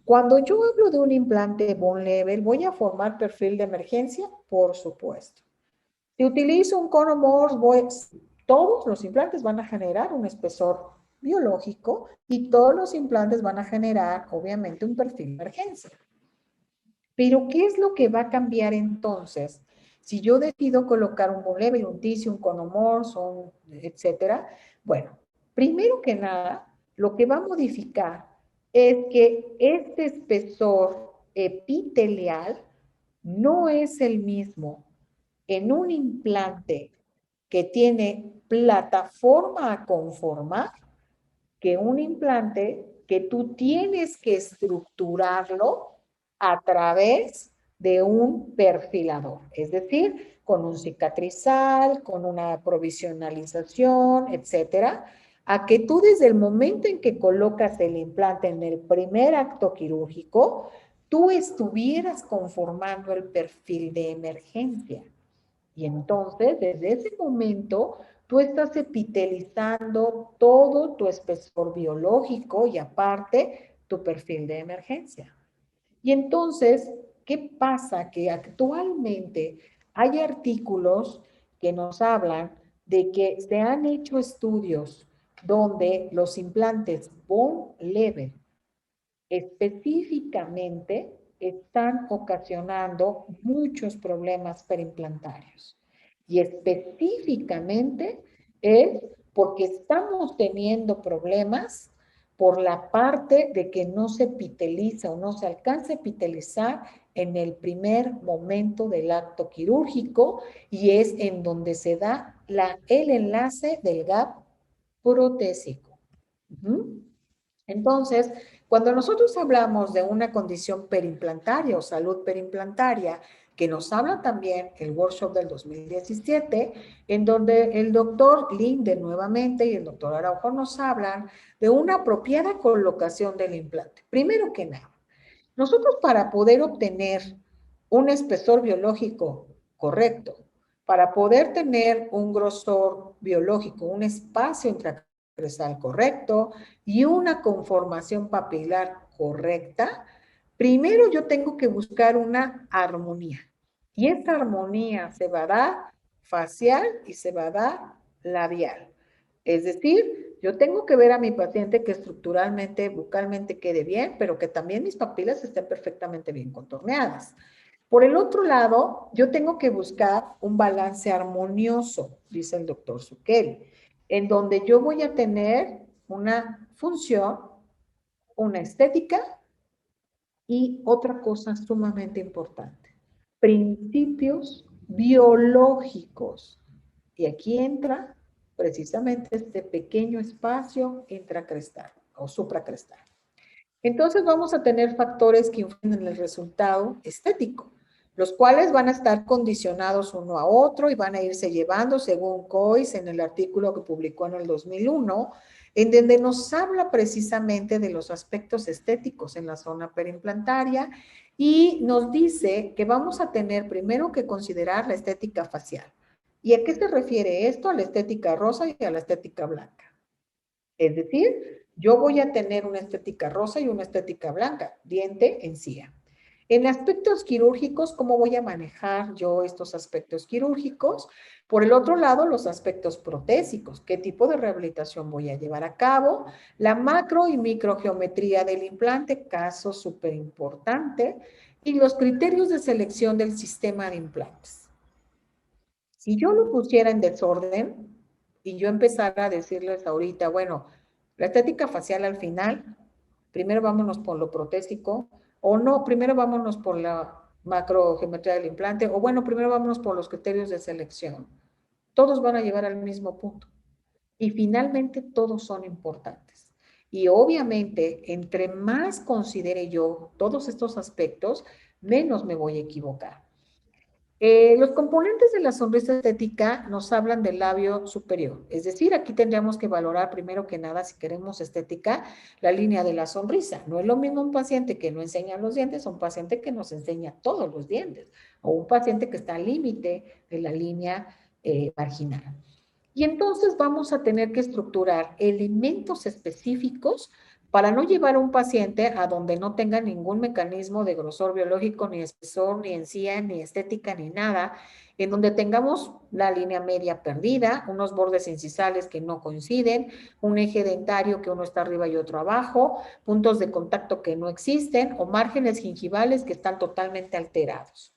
Cuando yo hablo de un implante bone level, ¿voy a formar perfil de emergencia? Por supuesto. Si utilizo un cono Morse, todos los implantes van a generar un espesor biológico y todos los implantes van a generar, obviamente, un perfil de emergencia. Pero, ¿qué es lo que va a cambiar entonces? Si yo decido colocar un bone level, un TISI, un cono Morse, etcétera, bueno, primero que nada, lo que va a modificar es que este espesor epitelial no es el mismo en un implante que tiene plataforma a conformar que un implante que tú tienes que estructurarlo a través de un perfilador, es decir, con un cicatrizal, con una provisionalización, etcétera, a que tú desde el momento en que colocas el implante en el primer acto quirúrgico, tú estuvieras conformando el perfil de emergencia. Y entonces, desde ese momento, tú estás epitelizando todo tu espesor biológico y aparte tu perfil de emergencia. Y entonces, ¿qué pasa? Que actualmente hay artículos que nos hablan de que se han hecho estudios donde los implantes bone level específicamente están ocasionando muchos problemas perimplantarios. Y específicamente es porque estamos teniendo problemas por la parte de que no se epiteliza o no se alcanza a epitelizar en el primer momento del acto quirúrgico y es en donde se da el enlace del gap protésico. Entonces, cuando nosotros hablamos de una condición perimplantaria o salud perimplantaria, que nos habla también el workshop del 2017, en donde el doctor Linde nuevamente y el doctor Araujo nos hablan de una apropiada colocación del implante. Primero que nada, nosotros para poder obtener un espesor biológico correcto, para poder tener un grosor biológico, un espacio intracrestal correcto y una conformación papilar correcta, primero yo tengo que buscar una armonía. Y esta armonía se va a dar facial y se va a dar labial. Es decir, yo tengo que ver a mi paciente que estructuralmente, bucalmente quede bien, pero que también mis papilas estén perfectamente bien contorneadas. Por el otro lado, yo tengo que buscar un balance armonioso, dice el doctor Zucchelli, en donde yo voy a tener una función, una estética y otra cosa sumamente importante, principios biológicos. Y aquí entra precisamente este pequeño espacio intracrestal o supracrestal. Entonces vamos a tener factores que influyen en el resultado estético, los cuales van a estar condicionados uno a otro y van a irse llevando según Cois en el artículo que publicó en el 2001, en donde nos habla precisamente de los aspectos estéticos en la zona perimplantaria y nos dice que vamos a tener primero que considerar la estética facial. ¿Y a qué se refiere esto? A la estética rosa y a la estética blanca. Es decir, yo voy a tener una estética rosa y una estética blanca, diente, encía. En aspectos quirúrgicos, ¿cómo voy a manejar yo estos aspectos quirúrgicos? Por el otro lado, los aspectos protésicos. ¿Qué tipo de rehabilitación voy a llevar a cabo? La macro y microgeometría del implante, caso súper importante. Y los criterios de selección del sistema de implantes. Si yo lo pusiera en desorden y yo empezara a decirles ahorita, bueno, la estética facial al final, primero vámonos por lo protésico, o no, primero vámonos por la macrogeometría del implante, o bueno, primero vámonos por los criterios de selección. Todos van a llevar al mismo punto. Y finalmente todos son importantes. Y obviamente, entre más considere yo todos estos aspectos, menos me voy a equivocar. Los componentes de la sonrisa estética nos hablan del labio superior, es decir, aquí tendríamos que valorar primero que nada, si queremos estética, la línea de la sonrisa. No es lo mismo un paciente que no enseña los dientes a un paciente que nos enseña todos los dientes, o un paciente que está al límite de la línea marginal. Y entonces vamos a tener que estructurar elementos específicos para no llevar a un paciente a donde no tenga ningún mecanismo de grosor biológico, ni espesor, ni encía, ni estética, ni nada, en donde tengamos la línea media perdida, unos bordes incisales que no coinciden, un eje dentario que uno está arriba y otro abajo, puntos de contacto que no existen o márgenes gingivales que están totalmente alterados.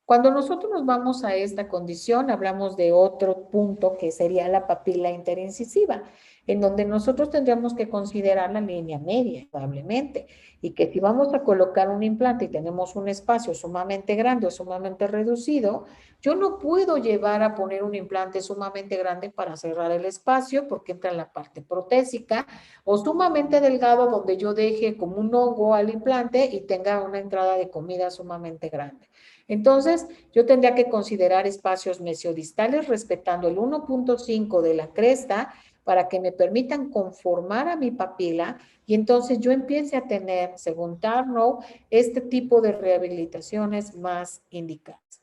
Cuando nosotros nos vamos a esta condición, hablamos de otro punto que sería la papila interincisiva, en donde nosotros tendríamos que considerar la línea media, probablemente, y que si vamos a colocar un implante y tenemos un espacio sumamente grande o sumamente reducido, yo no puedo llevar a poner un implante sumamente grande para cerrar el espacio porque entra en la parte protésica, o sumamente delgado donde yo deje como un hongo al implante y tenga una entrada de comida sumamente grande. Entonces, yo tendría que considerar espacios mesiodistales respetando el 1.5 de la cresta para que me permitan conformar a mi papila y entonces yo empiece a tener, según Tarnow, este tipo de rehabilitaciones más indicadas.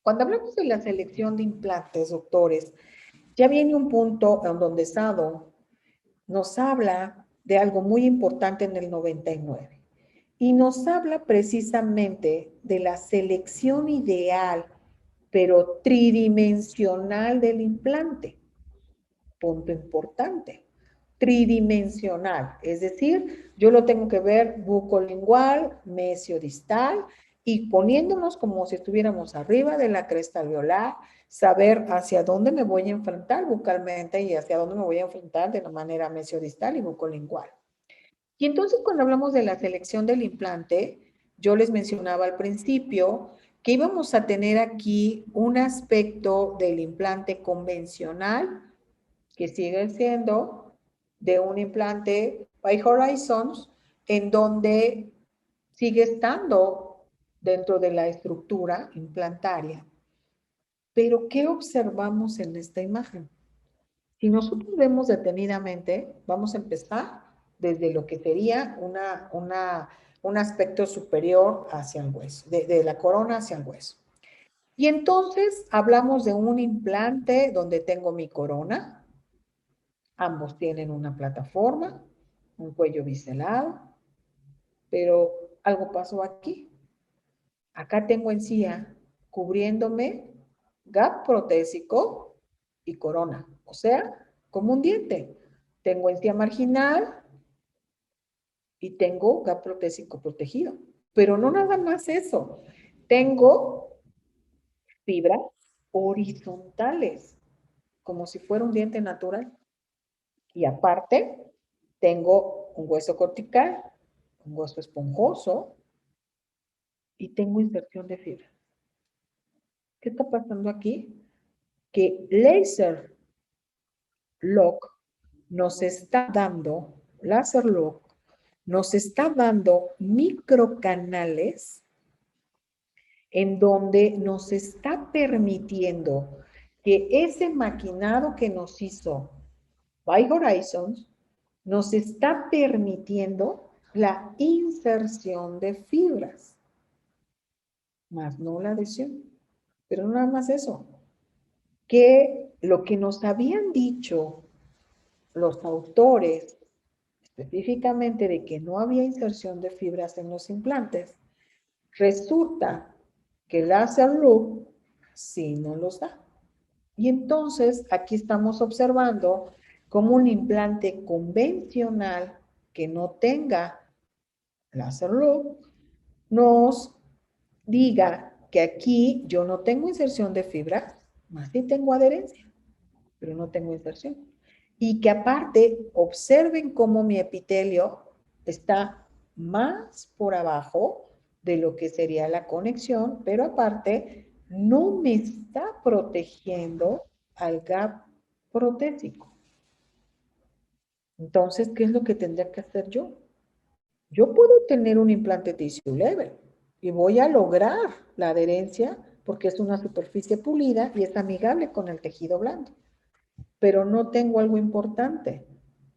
Cuando hablamos de la selección de implantes, doctores, ya viene un punto en donde Sado nos habla de algo muy importante en el 99. Y nos habla precisamente de la selección ideal, pero tridimensional del implante. Punto importante. Tridimensional, es decir, yo lo tengo que ver bucolingual, mesiodistal, y poniéndonos como si estuviéramos arriba de la cresta alveolar, saber hacia dónde me voy a enfrentar bucalmente y hacia dónde me voy a enfrentar de la manera mesiodistal y bucolingual. Y entonces cuando hablamos de la selección del implante, yo les mencionaba al principio que íbamos a tener aquí un aspecto del implante convencional, que sigue siendo de un implante by Horizons, en donde sigue estando dentro de la estructura implantaria. Pero, ¿qué observamos en esta imagen? Si nosotros vemos detenidamente, vamos a empezar desde lo que sería un aspecto superior hacia el hueso, de la corona hacia el hueso. Y entonces hablamos de un implante donde tengo mi corona, ambos tienen una plataforma, un cuello biselado, pero algo pasó aquí. Acá tengo encía cubriéndome gap protésico y corona, o sea, como un diente. Tengo encía marginal y tengo gap protésico protegido. Pero no nada más eso. Tengo fibras horizontales, como si fuera un diente natural. Y aparte, tengo un hueso cortical, un hueso esponjoso y tengo inserción de fibra. ¿Qué está pasando aquí? Que Laser Lock nos está dando, Laser Lock nos está dando microcanales en donde nos está permitiendo que ese maquinado que nos hizo By Horizons nos está permitiendo la inserción de fibras, más no la adhesión. Pero no nada más eso, que lo que nos habían dicho los autores, específicamente de que no había inserción de fibras en los implantes, resulta que el Laser Loop sí nos los da. Y entonces aquí estamos observando cómo un implante convencional que no tenga Laser Loop nos diga que aquí yo no tengo inserción de fibras, más sí tengo adherencia, pero no tengo inserción. Y que aparte observen cómo mi epitelio está más por abajo de lo que sería la conexión, pero aparte no me está protegiendo al gap protésico. Entonces, ¿qué es lo que tendría que hacer yo? Yo puedo tener un implante tissue level y voy a lograr la adherencia porque es una superficie pulida y es amigable con el tejido blando. Pero no tengo algo importante,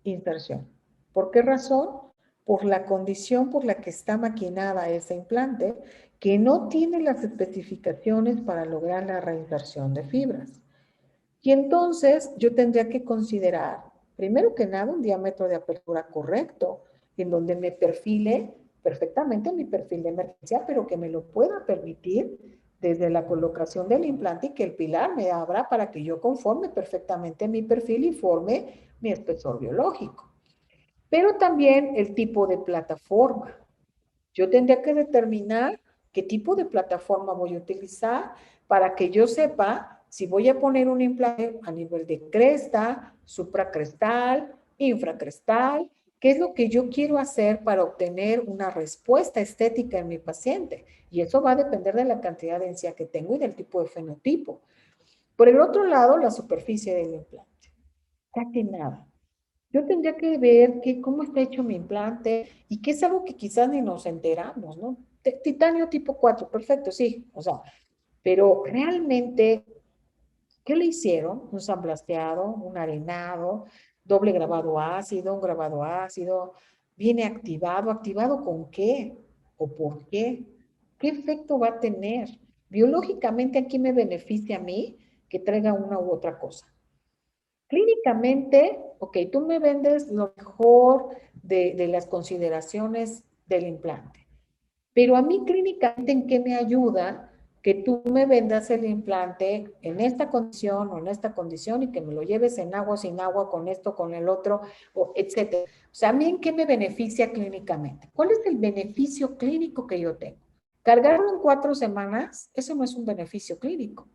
inserción. ¿Por qué razón? Por la condición por la que está maquinada ese implante, que no tiene las especificaciones para lograr la reinserción de fibras. Y entonces yo tendría que considerar, primero que nada, un diámetro de apertura correcto, en donde me perfile perfectamente mi perfil de emergencia, pero que me lo pueda permitir desde la colocación del implante y que el pilar me abra para que yo conforme perfectamente mi perfil y forme mi espesor biológico. Pero también el tipo de plataforma. Yo tendría que determinar qué tipo de plataforma voy a utilizar para que yo sepa si voy a poner un implante a nivel de cresta, supracrestal, infracrestal, qué es lo que yo quiero hacer para obtener una respuesta estética en mi paciente. Y eso va a depender de la cantidad de encía que tengo y del tipo de fenotipo. Por el otro lado, la superficie del implante. Casi nada. Yo tendría que ver cómo está hecho mi implante y que es algo que quizás ni nos enteramos, ¿no? Titanio tipo 4, perfecto, sí, o sea, pero realmente, ¿qué le hicieron? Un sandblasteado, un arenado, doble grabado ácido, un grabado ácido, viene activado, ¿activado con qué? ¿O por qué? ¿Qué efecto va a tener? Biológicamente, ¿aquí me beneficia a mí que traiga una u otra cosa? Clínicamente, ok, tú me vendes lo mejor de las consideraciones del implante, pero a mí clínicamente, ¿en qué me ayuda que tú me vendas el implante en esta condición o en esta condición y que me lo lleves en agua, sin agua, con esto, con el otro, etcétera? O sea, ¿a mí en qué me beneficia clínicamente? ¿Cuál es el beneficio clínico que yo tengo? Cargarlo en 4 semanas, eso no es un beneficio clínico.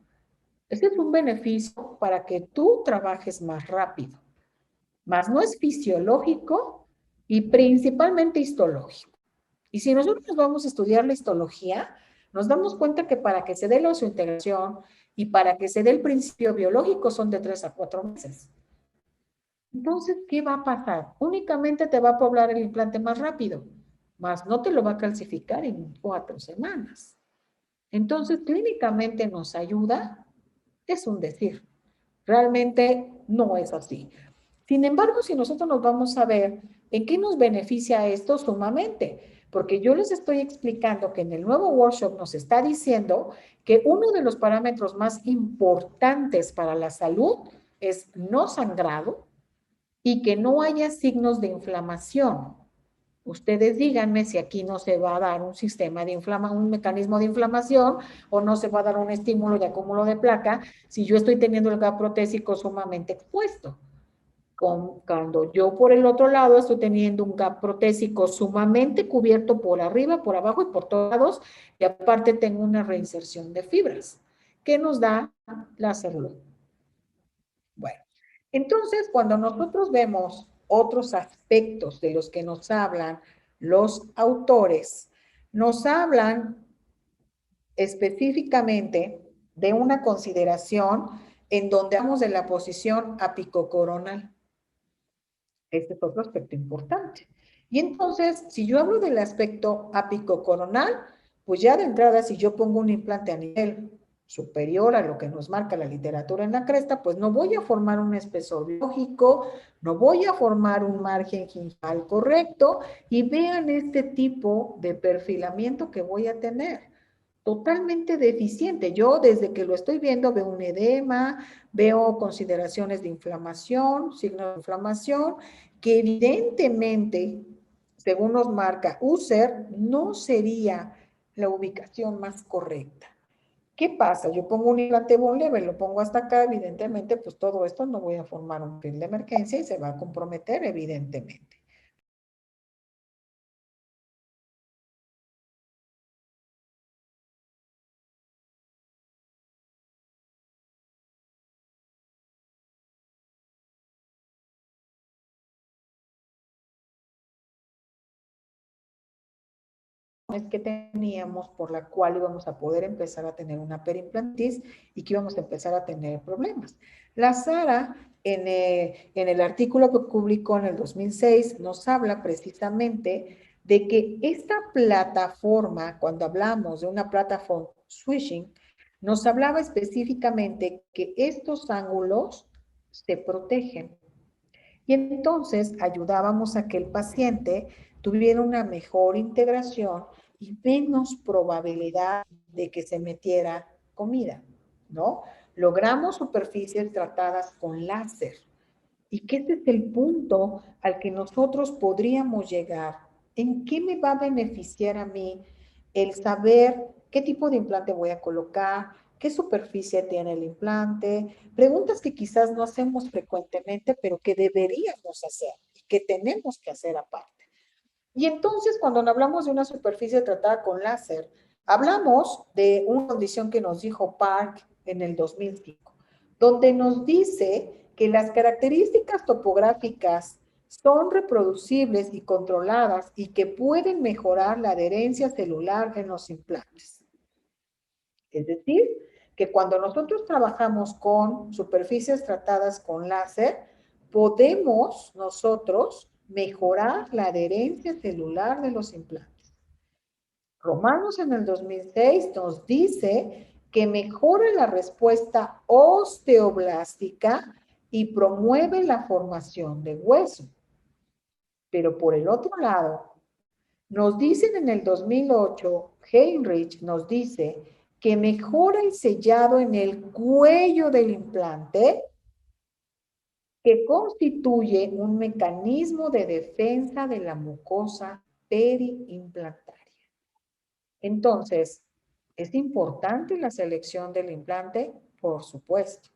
Ese es un beneficio para que tú trabajes más rápido. Más no es fisiológico y principalmente histológico. Y si nosotros vamos a estudiar la histología, nos damos cuenta que para que se dé la osseointegración y para que se dé el principio biológico son de 3 a 4 meses. Entonces, ¿qué va a pasar? Únicamente te va a poblar el implante más rápido, más no te lo va a calcificar en 4 semanas. Entonces, clínicamente nos ayuda, es un decir. Realmente no es así. Sin embargo, si nosotros nos vamos a ver en qué nos beneficia esto sumamente, porque yo les estoy explicando que en el nuevo workshop nos está diciendo que uno de los parámetros más importantes para la salud es no sangrado y que no haya signos de inflamación. Ustedes díganme si aquí no se va a dar un sistema de un mecanismo de inflamación o no se va a dar un estímulo de acúmulo de placa si yo estoy teniendo el gap protésico sumamente expuesto. Cuando yo por el otro lado estoy teniendo un gap protésico sumamente cubierto por arriba, por abajo y por todos lados, y aparte tengo una reinserción de fibras. ¿Qué nos da la salud? Bueno, entonces cuando nosotros vemos otros aspectos de los que nos hablan los autores, nos hablan específicamente de una consideración en donde hablamos de la posición apicocoronal. Este es otro aspecto importante. Y entonces, si yo hablo del aspecto apicocoronal, pues ya de entrada, si yo pongo un implante a nivel superior a lo que nos marca la literatura en la cresta, pues no voy a formar un espesor biológico, no voy a formar un margen gingival correcto, y vean este tipo de perfilamiento que voy a tener. Totalmente deficiente. Yo desde que lo estoy viendo veo un edema, veo consideraciones de inflamación, signos de inflamación, que evidentemente, según nos marca USER, no sería la ubicación más correcta. ¿Qué pasa? Yo pongo un implante bone level, lo pongo hasta acá, evidentemente, pues todo esto no voy a formar un PIN de emergencia y se va a comprometer, evidentemente. Que teníamos por la cual íbamos a poder empezar a tener una perimplantis y que íbamos a empezar a tener problemas. La Sara, en el artículo que publicó en el 2006, nos habla precisamente de que esta plataforma, cuando hablamos de una plataforma switching, nos hablaba específicamente que estos ángulos se protegen. Y entonces ayudábamos a que el paciente tuviera una mejor integración y menos probabilidad de que se metiera comida, ¿no? Logramos superficies tratadas con láser. Y que este es el punto al que nosotros podríamos llegar. ¿En qué me va a beneficiar a mí el saber qué tipo de implante voy a colocar? ¿Qué superficie tiene el implante? Preguntas que quizás no hacemos frecuentemente, pero que deberíamos hacer y que tenemos que hacer aparte. Y entonces, cuando hablamos de una superficie tratada con láser, hablamos de una condición que nos dijo Park en el 2005, donde nos dice que las características topográficas son reproducibles y controladas y que pueden mejorar la adherencia celular en los implantes. Es decir, que cuando nosotros trabajamos con superficies tratadas con láser, podemos nosotros mejorar la adherencia celular de los implantes. Romanos en el 2006 nos dice que mejora la respuesta osteoblástica y promueve la formación de hueso. Pero por el otro lado, nos dicen en el 2008, Heinrich nos dice que mejora el sellado en el cuello del implante, que constituye un mecanismo de defensa de la mucosa periimplantaria. Entonces, ¿es importante la selección del implante? Por supuesto.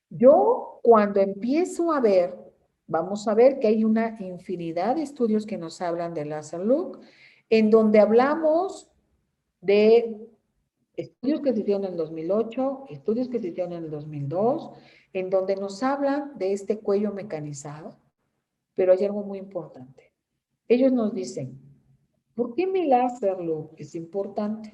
Yo cuando empiezo a ver, vamos a ver que hay una infinidad de estudios que nos hablan de laser look, en donde hablamos de estudios que se hicieron en el 2008, estudios que se hicieron en el 2002, en donde nos hablan de este cuello mecanizado, pero hay algo muy importante. Ellos nos dicen, ¿por qué mi láser loop es importante?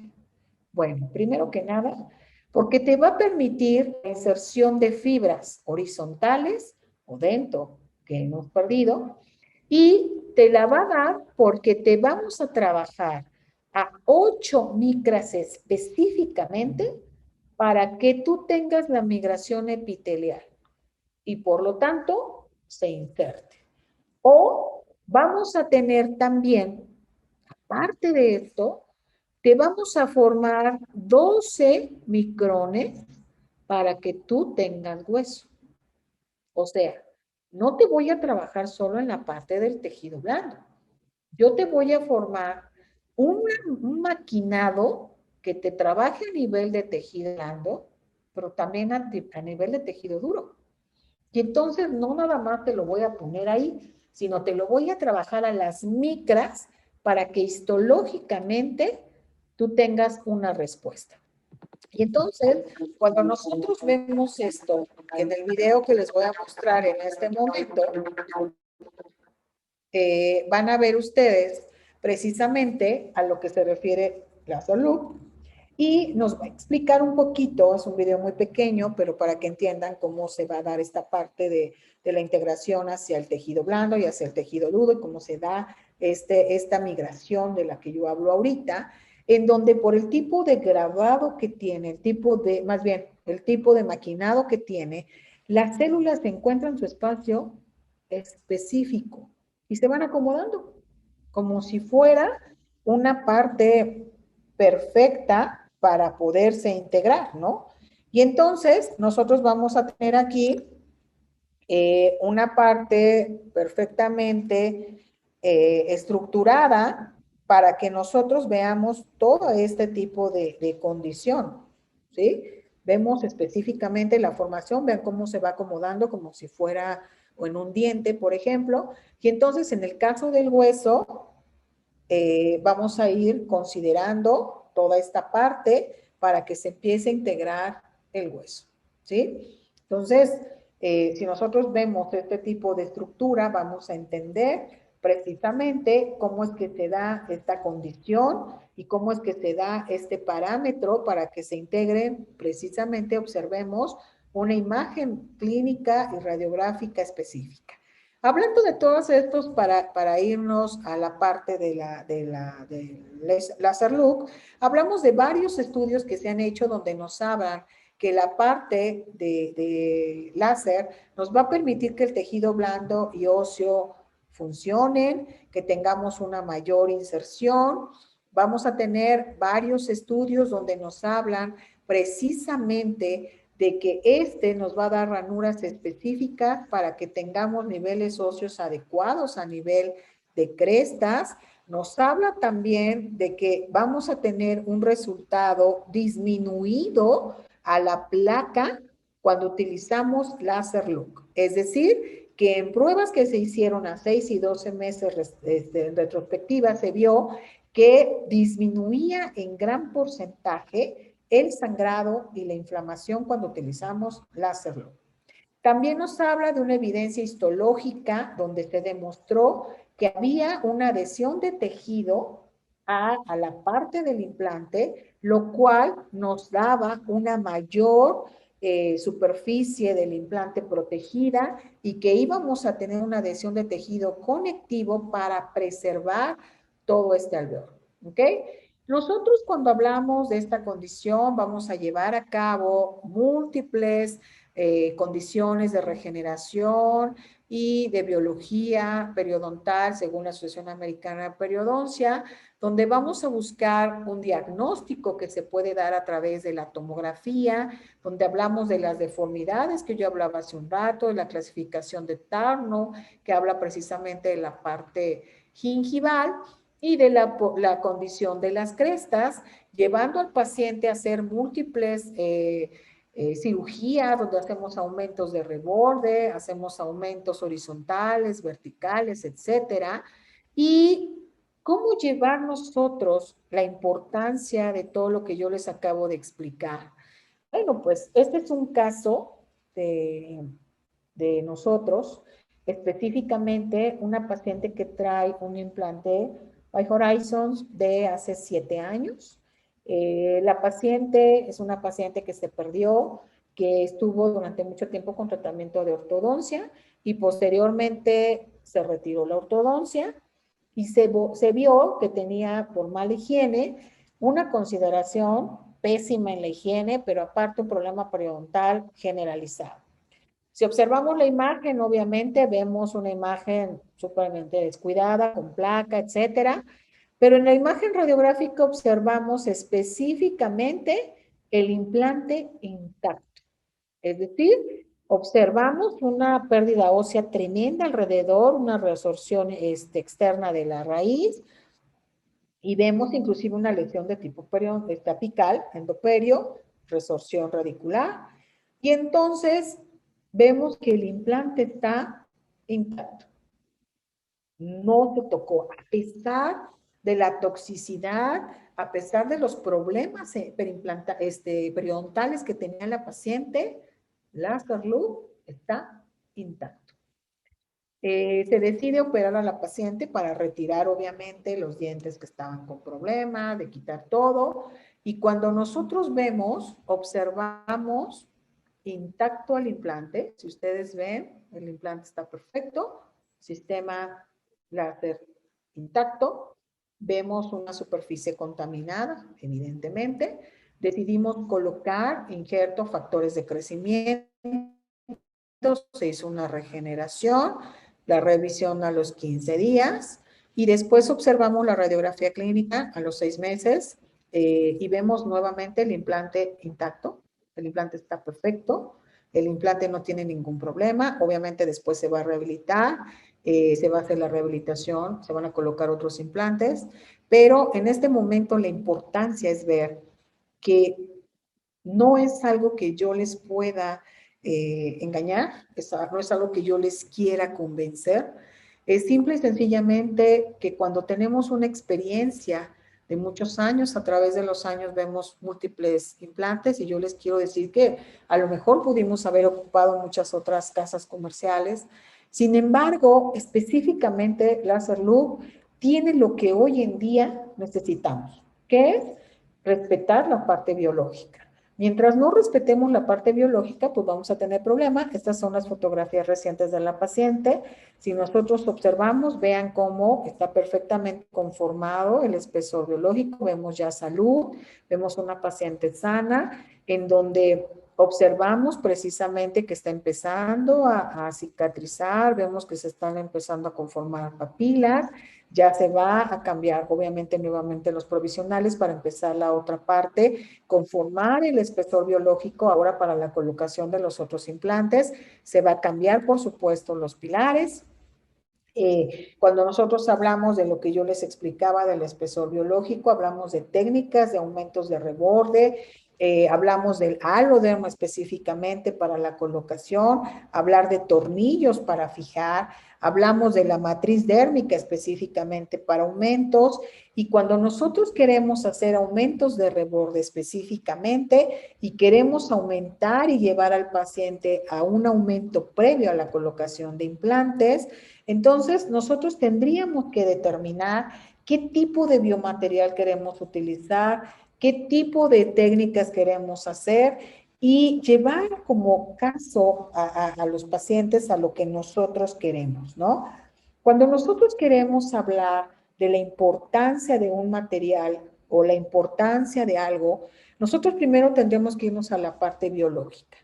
Bueno, primero que nada, porque te va a permitir la inserción de fibras horizontales o dentro que hemos perdido, y te la va a dar porque te vamos a trabajar a 8 micras específicamente para que tú tengas la migración epitelial y por lo tanto se inserte. O vamos a tener también, aparte de esto, te vamos a formar 12 micrones para que tú tengas hueso. O sea, no te voy a trabajar solo en la parte del tejido blando. Yo te voy a formar un maquinado que te trabaje a nivel de tejido blando, pero también a nivel de tejido duro. Y entonces no nada más te lo voy a poner ahí, sino te lo voy a trabajar a las micras para que histológicamente tú tengas una respuesta. Y entonces, cuando nosotros vemos esto en el video que les voy a mostrar en este momento, van a ver ustedes precisamente a lo que se refiere la salud y nos va a explicar un poquito, es un video muy pequeño, pero para que entiendan cómo se va a dar esta parte de la integración hacia el tejido blando y hacia el tejido duro y cómo se da esta migración de la que yo hablo ahorita, en donde por el tipo de grabado que tiene, el tipo de, más bien, el tipo de maquinado que tiene, las células se encuentran en su espacio específico y se van acomodando, como si fuera una parte perfecta para poderse integrar, ¿no? Y entonces nosotros vamos a tener aquí una parte perfectamente estructurada para que nosotros veamos todo este tipo de condición, ¿sí? Vemos específicamente la formación, vean cómo se va acomodando como si fuera o en un diente, por ejemplo, y entonces en el caso del hueso, vamos a ir considerando toda esta parte para que se empiece a integrar el hueso, ¿sí? Entonces, si nosotros vemos este tipo de estructura, vamos a entender precisamente cómo es que se da esta condición y cómo es que se da este parámetro para que se integren, precisamente observemos una imagen clínica y radiográfica específica. Hablando de todos estos, para irnos a la parte del láser look, hablamos de varios estudios que se han hecho donde nos hablan que la parte de láser nos va a permitir que el tejido blando y óseo funcionen, que tengamos una mayor inserción. Vamos a tener varios estudios donde nos hablan precisamente de que nos va a dar ranuras específicas para que tengamos niveles óseos adecuados a nivel de crestas. Nos habla también de que vamos a tener un resultado disminuido a la placa cuando utilizamos láser look. Es decir, que en pruebas que se hicieron a 6 y 12 meses en retrospectiva se vio que disminuía en gran porcentaje el sangrado y la inflamación cuando utilizamos láser look. También nos habla de una evidencia histológica donde se demostró que había una adhesión de tejido a la parte del implante, lo cual nos daba una mayor superficie del implante protegida y que íbamos a tener una adhesión de tejido conectivo para preservar todo este alveolo. ¿Ok? Nosotros cuando hablamos de esta condición vamos a llevar a cabo múltiples condiciones de regeneración y de biología periodontal según la Asociación Americana de Periodoncia, donde vamos a buscar un diagnóstico que se puede dar a través de la tomografía, donde hablamos de las deformidades que yo hablaba hace un rato, de la clasificación de Tarnow, que habla precisamente de la parte gingival, y de la condición de las crestas, llevando al paciente a hacer múltiples cirugías donde hacemos aumentos de reborde, hacemos aumentos horizontales, verticales, etcétera. Y ¿Cómo llevar nosotros la importancia de todo lo que yo les acabo de explicar? Bueno, pues este es un caso de, de nosotros, específicamente una paciente que trae un implante By Horizons de hace 7 años. La paciente es una paciente que se perdió, que estuvo durante mucho tiempo con tratamiento de ortodoncia y posteriormente se retiró la ortodoncia y se vio que tenía por mala higiene una consideración pésima en la higiene, pero aparte un problema periodontal generalizado. Si observamos la imagen, obviamente vemos una imagen súpermente descuidada, con placa, etcétera, pero en la imagen radiográfica observamos específicamente el implante intacto. Es decir, observamos una pérdida ósea tremenda alrededor, una resorción externa de la raíz, y vemos inclusive una lesión de tipo apical, endoperio, resorción radicular, y entonces vemos que el implante está intacto. No se tocó, a pesar de la toxicidad, a pesar de los problemas periodontales que tenía la paciente, Laser Loop está intacto. Se decide operar a la paciente para retirar, obviamente, los dientes que estaban con problemas, de quitar todo. Y cuando nosotros vemos, observamos intacto el implante. Si ustedes ven, el implante está perfecto. Sistema láser intacto. Vemos una superficie contaminada, evidentemente. Decidimos colocar injerto factores de crecimiento. Se hizo una regeneración, la revisión a los 15 días y después observamos la radiografía clínica a los 6 meses y vemos nuevamente el implante intacto. El implante está perfecto, el implante no tiene ningún problema. Obviamente después se va a rehabilitar, se va a hacer la rehabilitación, se van a colocar otros implantes, pero en este momento la importancia es ver que no es algo que yo les pueda engañar, no es algo que yo les quiera convencer, es simple y sencillamente que cuando tenemos una experiencia de muchos años, a través de los años vemos múltiples implantes y yo les quiero decir que a lo mejor pudimos haber ocupado muchas otras casas comerciales. Sin embargo, específicamente Laser Loop tiene lo que hoy en día necesitamos, que es respetar la parte biológica. Mientras no respetemos la parte biológica, pues vamos a tener problemas. Estas son las fotografías recientes de la paciente. Si nosotros observamos, vean cómo está perfectamente conformado el espesor biológico. Vemos ya salud, vemos una paciente sana, en donde observamos precisamente que está empezando a cicatrizar, vemos que se están empezando a conformar papilas, ya se va a cambiar obviamente nuevamente los provisionales para empezar la otra parte, conformar el espesor biológico ahora para la colocación de los otros implantes, se va a cambiar por supuesto los pilares. Cuando nosotros hablamos de lo que yo les explicaba del espesor biológico, hablamos de técnicas de aumentos de reborde, hablamos del haloderma específicamente para la colocación, hablar de tornillos para fijar, hablamos de la matriz dérmica específicamente para aumentos, y cuando nosotros queremos hacer aumentos de reborde específicamente y queremos aumentar y llevar al paciente a un aumento previo a la colocación de implantes, entonces nosotros tendríamos que determinar qué tipo de biomaterial queremos utilizar, qué tipo de técnicas queremos hacer y llevar como caso a los pacientes a lo que nosotros queremos, ¿no? Cuando nosotros queremos hablar de la importancia de un material o la importancia de algo, nosotros primero tendremos que irnos a la parte biológica.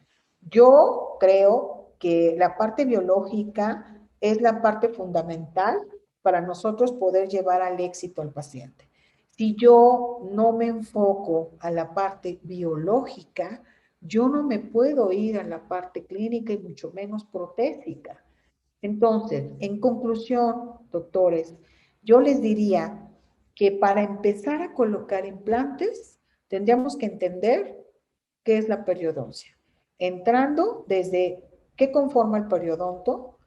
Yo creo que la parte biológica es la parte fundamental para nosotros poder llevar al éxito al paciente. Si yo no me enfoco a la parte biológica, yo no me puedo ir a la parte clínica y mucho menos protésica. Entonces, en conclusión, doctores, yo les diría que para empezar a colocar implantes, tendríamos que entender qué es la periodoncia, entrando desde qué conforma el periodonto,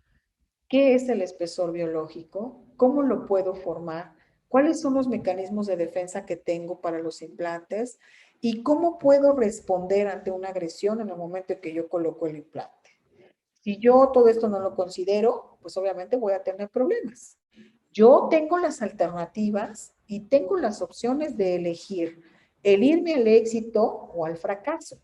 qué es el espesor biológico, cómo lo puedo formar, ¿Cuáles son los mecanismos de defensa que tengo para los implantes? ¿Y cómo puedo responder ante una agresión en el momento en que yo coloco el implante? Si yo todo esto no lo considero, pues obviamente voy a tener problemas. Yo tengo las alternativas y tengo las opciones de elegir el irme al éxito o al fracaso.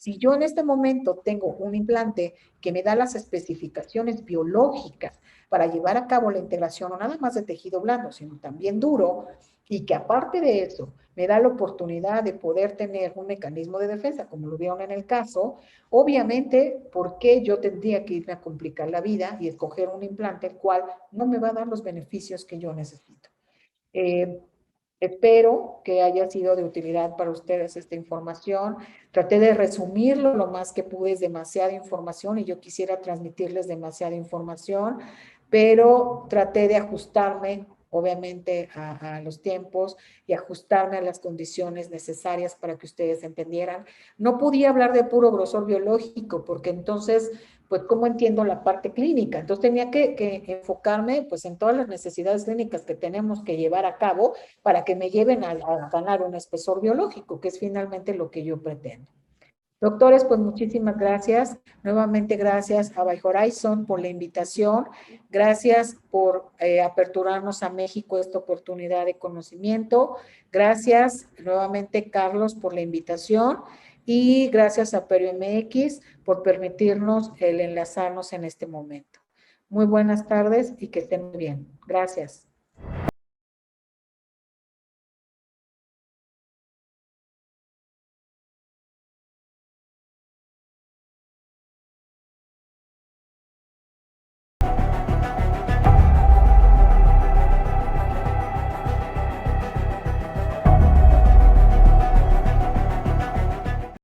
Si yo en este momento tengo un implante que me da las especificaciones biológicas para llevar a cabo la integración no nada más de tejido blando, sino también duro, y que aparte de eso me da la oportunidad de poder tener un mecanismo de defensa, como lo vieron en el caso, obviamente, ¿por qué yo tendría que irme a complicar la vida y escoger un implante el cual no me va a dar los beneficios que yo necesito? Eh, Espero que haya sido de utilidad para ustedes esta información. Traté de resumirlo lo más que pude, es demasiada información y yo quisiera transmitirles demasiada información, pero traté de ajustarme, obviamente, a los tiempos y ajustarme a las condiciones necesarias para que ustedes entendieran. No podía hablar de puro grosor biológico porque entonces pues cómo entiendo la parte clínica. Entonces tenía que enfocarme pues en todas las necesidades clínicas que tenemos que llevar a cabo para que me lleven a ganar un espesor biológico, que es finalmente lo que yo pretendo. Doctores, pues muchísimas gracias. Nuevamente gracias a By Horizon por la invitación. Gracias por aperturarnos a México esta oportunidad de conocimiento. Gracias nuevamente, Carlos, por la invitación. Y gracias a Perio MX por permitirnos el enlazarnos en este momento. Muy buenas tardes y que estén muy bien. Gracias.